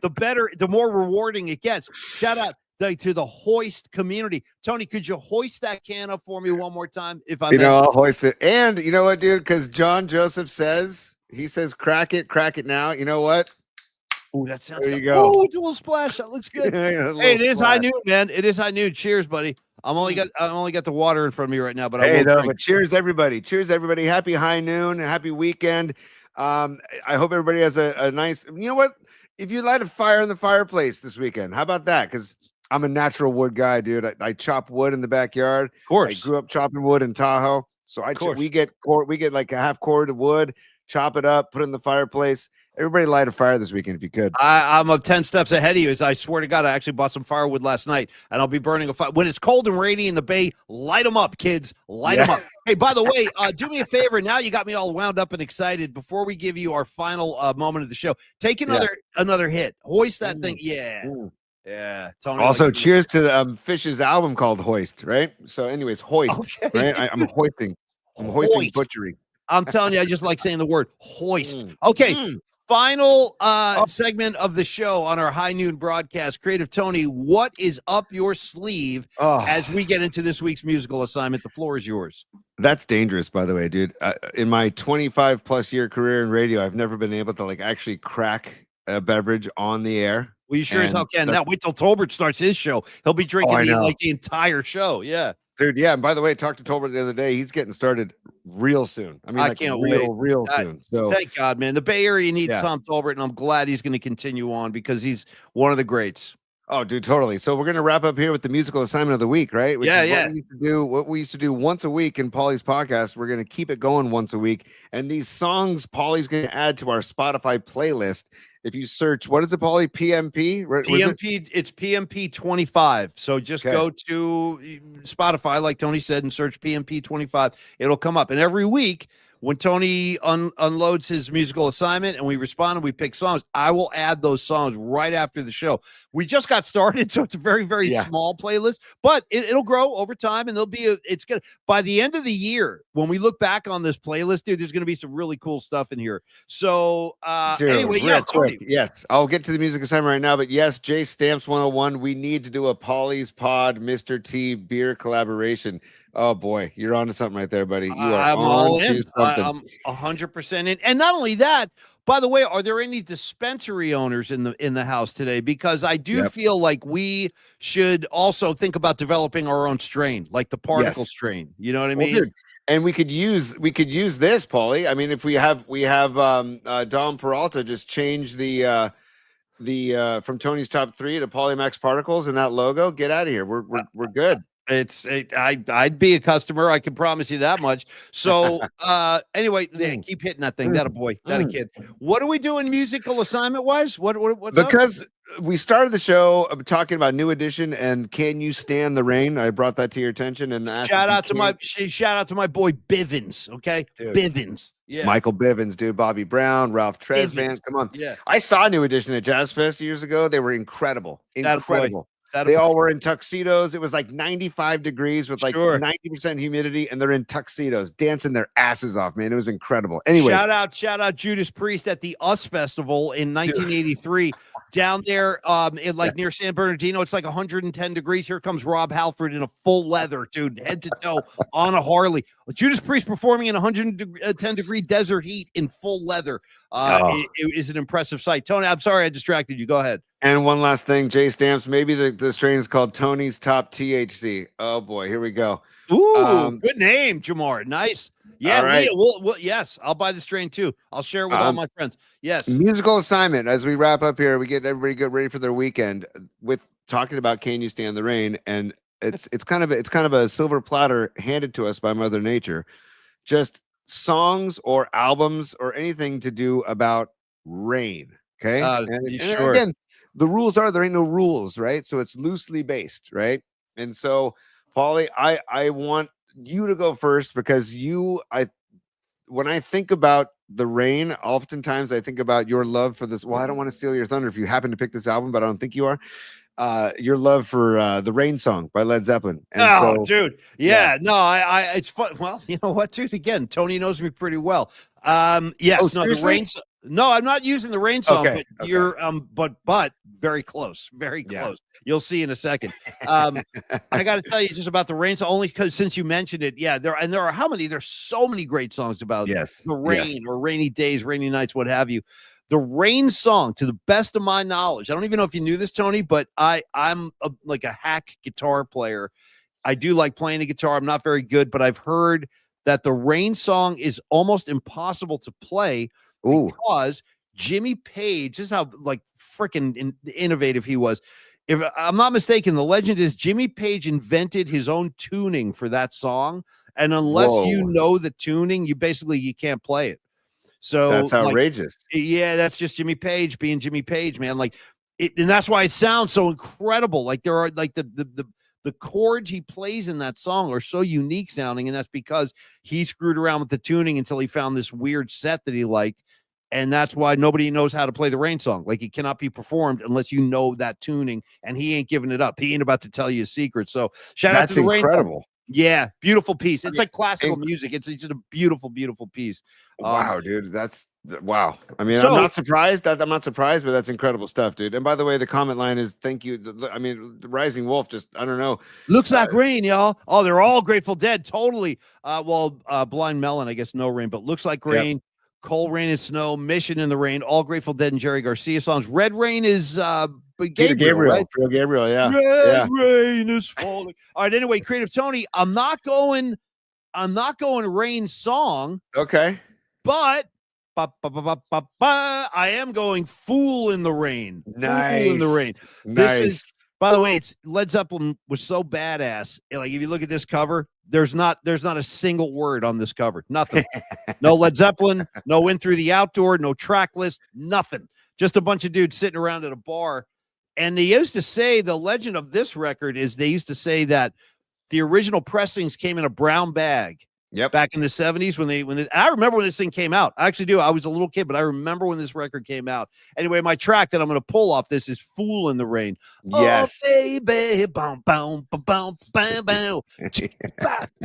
the more rewarding it gets. Shout out to the hoist community. Tony, could you hoist that can up for me one more time? If I I'll hoist it. And you know what, dude? Because John Joseph says, crack it now. You know what? Oh, that sounds good. You go. Oh, it's a little splash. That looks good. Hey, it is high noon, man. It is high noon. Cheers, buddy. I only got the water in front of me right now, but but cheers, everybody. Cheers, everybody. Happy high noon. Happy weekend. I hope everybody has a nice. You know what? If you light a fire in the fireplace this weekend, how about that? Because I'm a natural wood guy, dude. I chop wood in the backyard. Of course, I grew up chopping wood in Tahoe, so we get like a half cord of wood, chop it up, put it in the fireplace. Everybody light a fire this weekend if you could. I'm 10 steps ahead of you. I swear to God, I actually bought some firewood last night, and I'll be burning a fire. When it's cold and rainy in the Bay, light them up, kids. Light them up. Hey, by the way, do me a favor. Now you got me all wound up and excited. Before we give you our final moment of the show, take another hit. Hoist that thing. Yeah. Ooh. Yeah. Tony. Also, cheers to Fish's album called Hoist, right? So anyways, hoist. Okay. Right? I'm hoisting. I'm hoisting Butchery. I'm telling you, I just like saying the word hoist. Okay. Final segment of the show on our high noon broadcast. Creative Tony, what is up your sleeve as we get into this week's musical assignment? The floor is yours. That's dangerous, by the way, dude. In my 25+ year career in radio, I've never been able to like actually crack a beverage on the air. Well, you sure as hell can. Now wait till Tolbert starts his show. He'll be drinking the entire show. Yeah. Dude, yeah. And by the way, I talked to Tolbert the other day. He's getting started real soon. I mean, I can't wait. Real soon. So thank God, man. The Bay Area needs Tom Tolbert, and I'm glad he's going to continue on because he's one of the greats. Oh, dude, totally. So we're going to wrap up here with the musical assignment of the week, right? Which is what we used to do once a week in Paulie's podcast. We're going to keep it going once a week. And these songs Paulie's going to add to our Spotify playlist. If you search, what is it, Paulie? PMP? PMP, it's PMP 25. So just go to Spotify, like Tony said, and search PMP 25. It'll come up. And every week, when Tony unloads his musical assignment and we respond and we pick songs, I will add those songs right after the show. We just got started, so it's a very, very small playlist, but it'll grow over time, and it's good. By the end of the year, when we look back on this playlist, dude, there's going to be some really cool stuff in here. So anyway, Tony. Yes, I'll get to the music assignment right now, but yes, J Stamps 101, we need to do a Paulie's Pod Mr. T beer collaboration. Oh boy, you're on to something right there, buddy. I'm all in. I'm 100% in. And not only that, by the way, are there any dispensary owners in the house today? Because I do feel like we should also think about developing our own strain, like the particle strain. You know what I mean? Dude, and we could use this, Paulie. I mean, if we have Dom Peralta just change the from Tony's top 3 to Paulie Max Particles and that logo. Get out of here. We're good. I'd be a customer. I can promise you that much. So anyway, keep hitting that thing. That a boy, that a kid. What are we doing musical assignment wise? What's because we started the show talking about New Edition and Can You Stand the Rain? I brought that to your attention and shout out to my boy Bivens. Okay, dude. Bivens. Yeah, Michael Bivens, dude. Bobby Brown, Ralph Tresvant. Come on. Yeah, I saw New Edition at Jazz Fest years ago. They were incredible. They all were in tuxedos. It was like 95 degrees with like 90% humidity, and they're in tuxedos, dancing their asses off, man. It was incredible. Anyway, shout out Judas Priest at the US Festival in 1983 down there in near San Bernardino. It's like 110 degrees. Here comes Rob Halford in a full leather, dude, head to toe on a Harley. Judas Priest performing in 110 degree desert heat in full leather. It is an impressive sight. Tony, I'm sorry I distracted you. Go ahead. And one last thing, J Stamps, maybe the strain is called Tony's Top THC. Oh boy, here we go. Ooh, good name, Jamar. Nice. Yeah, right. Yes, I'll buy the strain too. I'll share it with all my friends. Yes. Musical assignment as we wrap up here. We get everybody get ready for their weekend with talking about Can You Stand the Rain, and it's kind of a silver platter handed to us by Mother Nature. Just songs or albums or anything to do about rain. Okay. And again, the rules are there ain't no rules, right? So it's loosely based, right? And so, Paulie, I want you to go first because when I think about the rain, oftentimes I think about your love for this. Well, I don't want to steal your thunder if you happen to pick this album, but I don't think you are. Your love for the Rain Song by Led Zeppelin. And dude. Yeah. No, I it's fun. Well, you know what, dude? Again, Tony knows me pretty well. Yes, the Rain. No, I'm not using the Rain Song, but you're but very close, very close. You'll see in a second. I got to tell you just about the Rain Song, only because since you mentioned it, there are how many? There's so many great songs about the rain or rainy days, rainy nights, what have you. The Rain Song, to the best of my knowledge, I don't even know if you knew this, Tony, but I'm like a hack guitar player. I do like playing the guitar. I'm not very good, but I've heard that the Rain Song is almost impossible to play. Because Jimmy Page, this is how freaking innovative he was. If I'm not mistaken, the legend is Jimmy Page invented his own tuning for that song, and unless you know the tuning, you can't play it. So that's outrageous. That's just Jimmy Page being Jimmy Page, man. And that's why it sounds so incredible. Like there are the chords he plays in that song are so unique sounding, and that's because he screwed around with the tuning until he found this weird set that he liked, and that's why nobody knows how to play the Rain Song. Like, it cannot be performed unless you know that tuning, and he ain't giving it up. He ain't about to tell you a secret. So shout out to the Rain Song. Yeah, beautiful piece. It's like classical music. It's just a beautiful, beautiful piece. Wow, dude, that's Wow. I mean, So, I'm not surprised. I'm not surprised, but that's incredible stuff, dude. And by the way, the comment line is thank you. I mean, the Rising Wolf just, I don't know. Looks like rain, y'all. Oh, they're all Grateful Dead. Totally. Blind Melon, I guess no rain, but looks like rain. Yep. Cold Rain and Snow, Mission in the Rain, all Grateful Dead and Jerry Garcia songs. Red Rain is Gabriel, right? Gabriel, yeah. Red Rain is falling. All right, anyway, Creative Tony, I'm not going rain song. Okay. But I am going Fool in the Rain. Nice. Fool in the Rain. Nice. This is, by the way, it's Led Zeppelin was so badass. Like if you look at this cover, there's not a single word on this cover. Nothing. No Led Zeppelin, no In Through the Outdoor, no track list, nothing. Just a bunch of dudes sitting around at a bar. And they used to say, the legend of this record is they used to say that the original pressings came in a brown bag. Yep. Back in the 70s I remember when this thing came out. I actually do. I was a little kid, but I remember when this record came out. Anyway, my track that I'm going to pull off this is Fool in the Rain. Yes. Oh, baby. Boom, boom, boom, boom, bam, bam.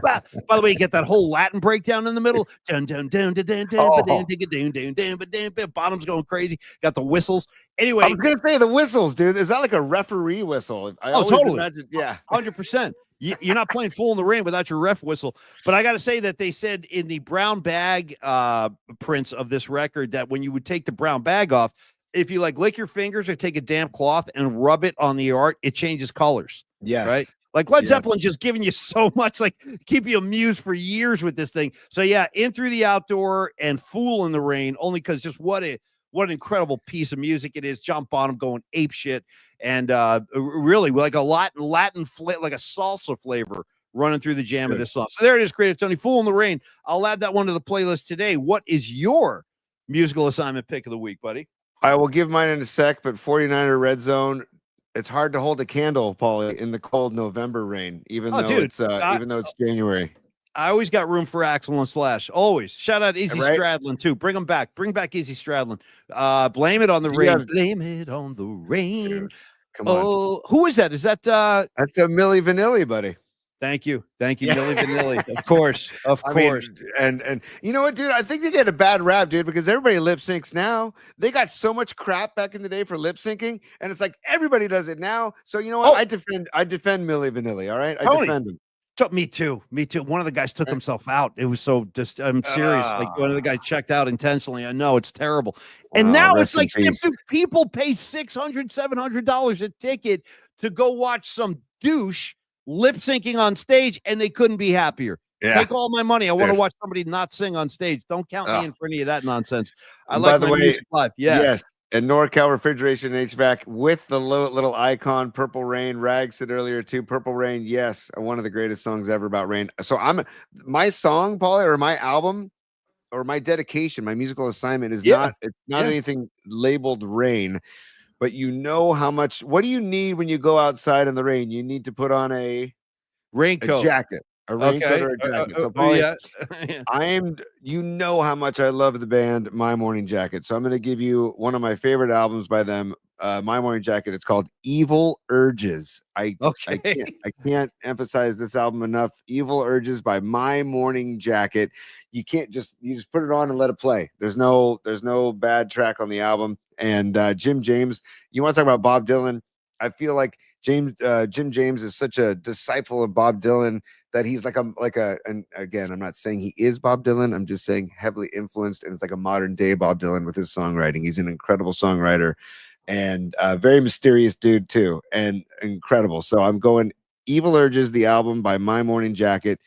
By the way, you get that whole Latin breakdown in the middle. Dun, dun, dun, dun, dun, dun, dun, dun, dun, dun, dun, dun. Bottom's going crazy. Got the whistles. Anyway. I was going to say the whistles, dude. Is that like a referee whistle? Totally. Imagine, yeah. 100%. You're not playing Fool in the Rain without your ref whistle. But I got to say that they said in the brown bag prints of this record that when you would take the brown bag off, if you like lick your fingers or take a damp cloth and rub it on the art, it changes colors. Yes. Right? Like Led Zeppelin just giving you so much, like keep you amused for years with this thing. So yeah, In Through the Outdoor and Fool in the Rain, only because just what an incredible piece of music it is. John Bonham going ape shit. And really like a Latin like a salsa flavor running through the jam of this song. So there it is, Creative Tony, Fool in the Rain. I'll add that one to the playlist today. What is your musical assignment pick of the week, buddy? I will give mine in a sec, but 49er Red Zone. It's hard to hold a candle, Paulie, in the cold November rain, even though it's January. I always got room for Axl and Slash. Always. Shout out Izzy Stradlin, too. Bring him back. Bring back Izzy Stradlin. Blame it on the rain. Blame it on the rain. Dude, come on. Who is that? Is that that's a Milli Vanilli, buddy. Thank you, Milli Vanilli. Of course. I mean, and you know what, dude? I think they get a bad rap, dude, because everybody lip syncs now. They got so much crap back in the day for lip syncing, and it's like everybody does it now. So you know what? I defend Milli Vanilli. All right, I defend him. Me too. One of the guys took himself out. It was so just, I'm serious. Like one of the guys checked out intentionally. I know it's terrible. And now it's like people pay $600, $700 a ticket to go watch some douche lip syncing on stage, and they couldn't be happier. Yeah. Take all my money. I want to watch somebody not sing on stage. Don't count me in for any of that nonsense. I like my music live. Yeah. Yes. And NorCal Refrigeration HVAC with the little icon, Purple Rain. Rag said earlier too, Purple Rain. Yes, one of the greatest songs ever about rain. So my song, Paulie, or my album, or my dedication, my musical assignment is not anything labeled rain, but you know how much. What do you need when you go outside in the rain? You need to put on a raincoat, jacket. A raincoat or a jacket. So Paulie, you know how much I love the band My Morning Jacket. So I'm going to give you one of my favorite albums by them, My Morning Jacket. It's called Evil Urges. I can't emphasize this album enough. Evil Urges by My Morning Jacket. You just put it on and let it play. There's no bad track on the album. And Jim James, you want to talk about Bob Dylan? I feel like Jim James is such a disciple of Bob Dylan that he's and again, I'm not saying he is Bob Dylan. I'm just saying heavily influenced, and it's like a modern day Bob Dylan with his songwriting. He's an incredible songwriter and very mysterious dude too, and incredible. So I'm going Evil Urges, the album by My Morning Jacket.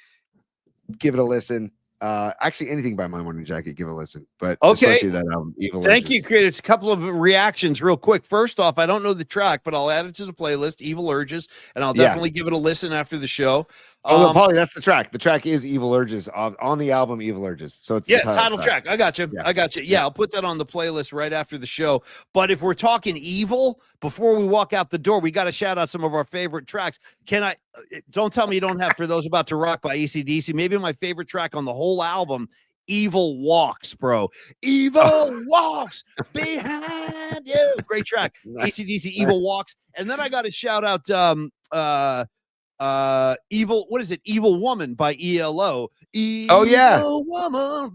Give it a listen. Actually, anything by My Morning Jacket, give a listen. But especially that album, Evil Urges. Thank you, creators. A couple of reactions real quick. First off, I don't know the track, but I'll add it to the playlist, Evil Urges, and I'll definitely give it a listen after the show. No, Paulie, that's the track. The track is Evil Urges on the album Evil Urges. So it's the title track. I got you. I got you. Yeah, I'll put that on the playlist right after the show. But if we're talking evil, before we walk out the door, we got to shout out some of our favorite tracks. Don't tell me you don't have For Those About to Rock by AC/DC. Maybe my favorite track on the whole album, Evil Walks, bro. Evil Walks behind you. Great track. AC/DC, Evil Walks. And then I got to shout out Evil Woman by ELO. Evil Woman.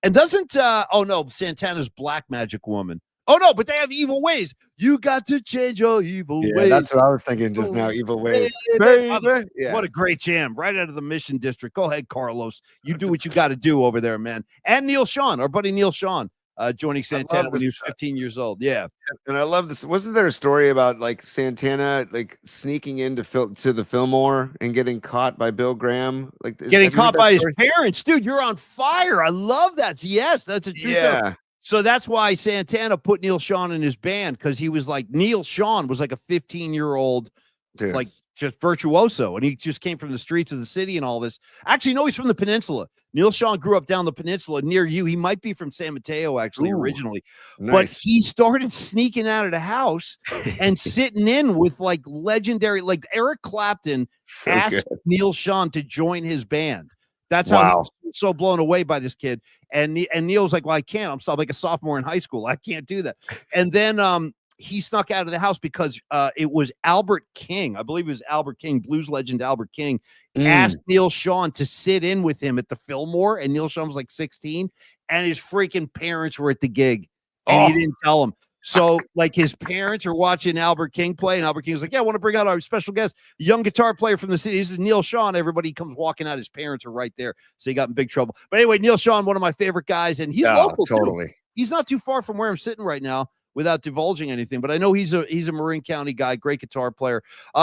And doesn't oh no, Santana's Black Magic Woman. Oh no, but they have Evil Ways. You got to change your evil ways. That's what I was thinking just now. Evil Ways, baby. Yeah. What a great jam, right out of the Mission District. Go ahead, Carlos. You do what you got to do over there, man. And Neil Sean, our buddy Neil Sean, joining Santana when he was 15 years old. Yeah, and I love this. Wasn't there a story about like Santana like sneaking into the Fillmore and getting caught by Bill Graham, like getting caught by his parents? Dude, you're on fire. I love that. Yes, that's a true story. So that's why Santana put Neil Sean in his band, because he was like, Neil Sean was like a 15-year-old, like just virtuoso. And he just came from the streets of the city and all this. Actually, no, he's from the peninsula. Neil Sean grew up down the peninsula near you. He might be from San Mateo, actually, originally. Nice. But he started sneaking out of the house and sitting in with like legendary, like Eric Clapton asked Neil Sean to join his band. That's how he was so blown away by this kid. And Neil's like, well, I can't. I'm still like a sophomore in high school. I can't do that. And then he snuck out of the house because it was Albert King. I believe it was Albert King, blues legend Albert King, asked Neil Sean to sit in with him at the Fillmore. And Neil Sean was like 16. And his freaking parents were at the gig. And he didn't tell him. So, like, his parents are watching Albert King play, and Albert King was like, yeah, I want to bring out our special guest, young guitar player from the city. This is Neil Sean. Everybody comes walking out. His parents are right there. So he got in big trouble. But anyway, Neil Sean, one of my favorite guys, and he's local, too. He's not too far from where I'm sitting right now without divulging anything, but I know he's a Marin County guy, great guitar player.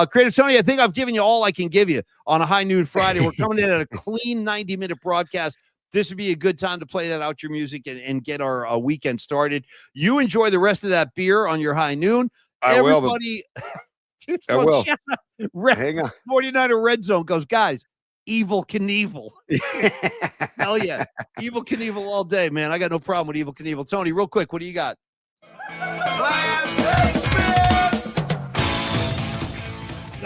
Creative Tony, I think I've given you all I can give you on a High Noon Friday. We're coming in at a clean 90-minute broadcast. This would be a good time to play that out your music and get our weekend started. You enjoy the rest of that beer on your High Noon. Everybody, I will. Hang on. 49er Red Zone goes, guys, Evil Knievel. Hell yeah. Evil Knievel all day, man. I got no problem with Evil Knievel. Tony, real quick, what do you got? Class dismissed.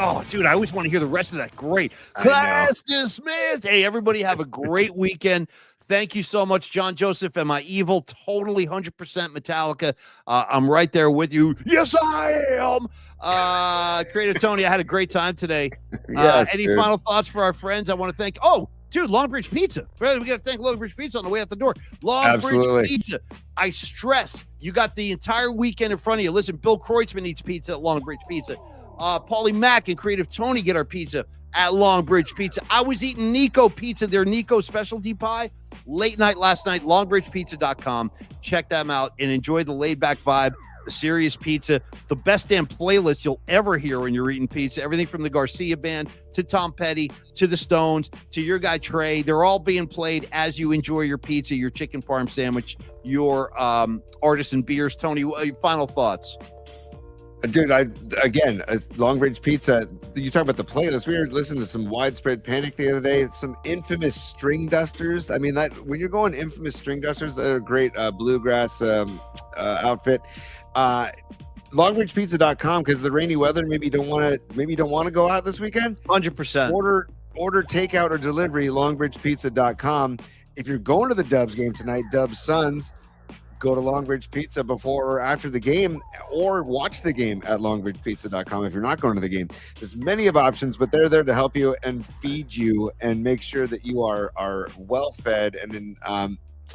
Oh, dude, I always want to hear the rest of that. Great. Class dismissed. Hey, everybody have a great weekend. Thank you so much, John Joseph. Am I evil? Totally 100% Metallica. I'm right there with you. Yes, I am. Creative Tony, I had a great time today. Any final thoughts for our friends? I want to thank, dude, Longbridge Pizza. We got to thank Longbridge Pizza on the way out the door. Longbridge Pizza. I stress, you got the entire weekend in front of you. Listen, Bill Kreutzmann eats pizza at Longbridge Pizza. Paulie Mack and Creative Tony get our pizza at Longbridge Pizza. I was eating Nico Pizza, their Nico specialty pie, late night last night, longbridgepizza.com. Check them out and enjoy the laid-back vibe, the serious pizza, the best damn playlist you'll ever hear when you're eating pizza. Everything from the Garcia Band to Tom Petty to the Stones to your guy Trey. They're all being played as you enjoy your pizza, your chicken parm sandwich, your artisan beers. Tony, final thoughts? Dude, Longbridge Pizza, you talk about the playlist. We were listening to some Widespread Panic the other day, some Infamous String Dusters. I mean, that when you're going Infamous String Dusters, they're a great bluegrass outfit. Longbridgepizza.com, because the rainy weather, maybe you don't want to go out this weekend. 100%. Order takeout or delivery, longbridgepizza.com. If you're going to the Dubs game tonight, Dubs Suns, go to Longbridge Pizza before or after the game, or watch the game at longbridgepizza.com if you're not going to the game. There's many of options, but they're there to help you and feed you and make sure that you are well fed. And then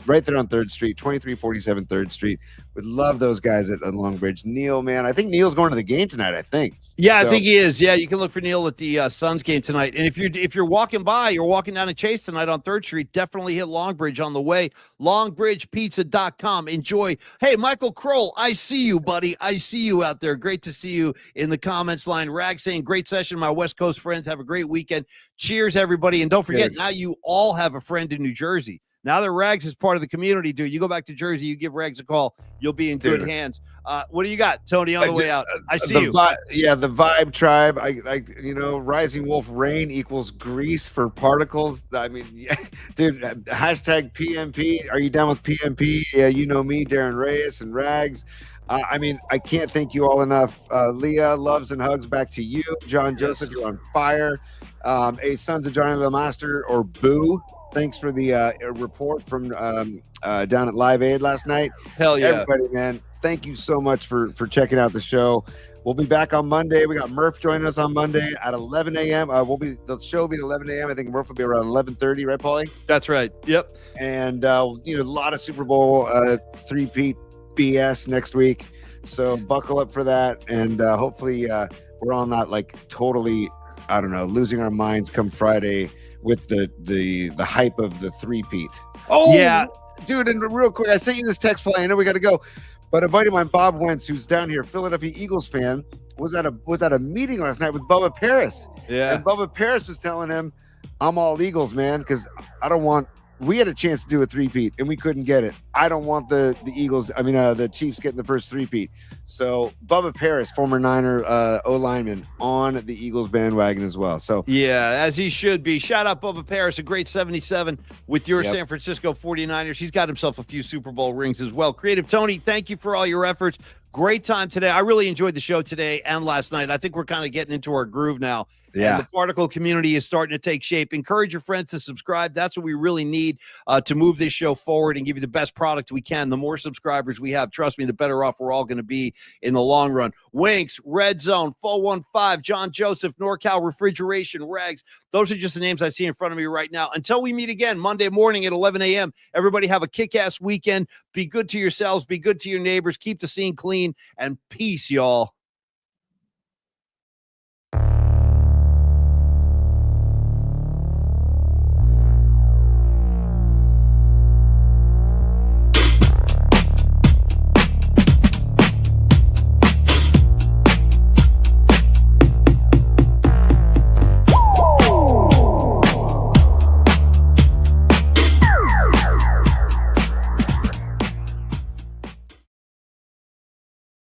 right there on 3rd Street, 2347 3rd Street. Would love those guys at Longbridge. Neil, man, I think Neil's going to the game tonight, I think. Yeah, I think he is. Yeah, you can look for Neil at the Suns game tonight. And if you're walking by, you're walking down to Chase tonight on 3rd Street, definitely hit Longbridge on the way. LongbridgePizza.com. Enjoy. Hey, Michael Kroll, I see you, buddy. I see you out there. Great to see you in the comments line. Rag saying, great session, my West Coast friends. Have a great weekend. Cheers, everybody. And don't forget, now you all have a friend in New Jersey. Now that Rags is part of the community, dude, you go back to Jersey, you give Rags a call, you'll be in good hands. What do you got, Tony, on the way out? I see you. The Vibe Tribe. Rising Wolf Rain equals grease for particles. I mean, dude, hashtag PMP. Are you down with PMP? Yeah, you know me, Darren Reyes and Rags. I can't thank you all enough. Leah, loves and hugs back to you. John Joseph, you're on fire. Sons of Johnny the Master, or Boo. Thanks for the report from down at Live Aid last night. Hell yeah. Everybody, man, thank you so much for checking out the show. We'll be back on Monday. We got Murph joining us on Monday at 11 a.m. The show will be at 11 a.m. I think Murph will be around 11:30, right, Paulie? That's right. Yep. And a lot of Super Bowl three-peat BS next week. So buckle up for that, and hopefully we're on that totally, I don't know, losing our minds come Friday with the hype of the three-peat. Oh yeah, dude! And real quick, I sent you this text, Paulie. I know we got to go. But a buddy of mine, Bob Wentz, who's down here, Philadelphia Eagles fan, was at a meeting last night with Bubba Paris. Yeah. And Bubba Paris was telling him, I'm all Eagles, man, because we had a chance to do a three-peat, and we couldn't get it. I don't want the Eagles, the Chiefs getting the first three-peat. So Bubba Paris, former Niner O-lineman, on the Eagles bandwagon as well. So yeah, as he should be. Shout out Bubba Paris, a great 77 with your San Francisco 49ers. He's got himself a few Super Bowl rings as well. Creative Tony, thank you for all your efforts. Great time today. I really enjoyed the show today and last night. I think we're kind of getting into our groove now. Yeah. And the particle community is starting to take shape. Encourage your friends to subscribe. That's what we really need to move this show forward and give you the best product we can. The more subscribers we have, trust me, the better off we're all going to be in the long run. Winks, Red Zone, 415, John Joseph, NorCal Refrigeration, Regs. Those are just the names I see in front of me right now. Until we meet again Monday morning at 11 a.m., everybody have a kick-ass weekend. Be good to yourselves. Be good to your neighbors. Keep the scene clean. And peace, y'all.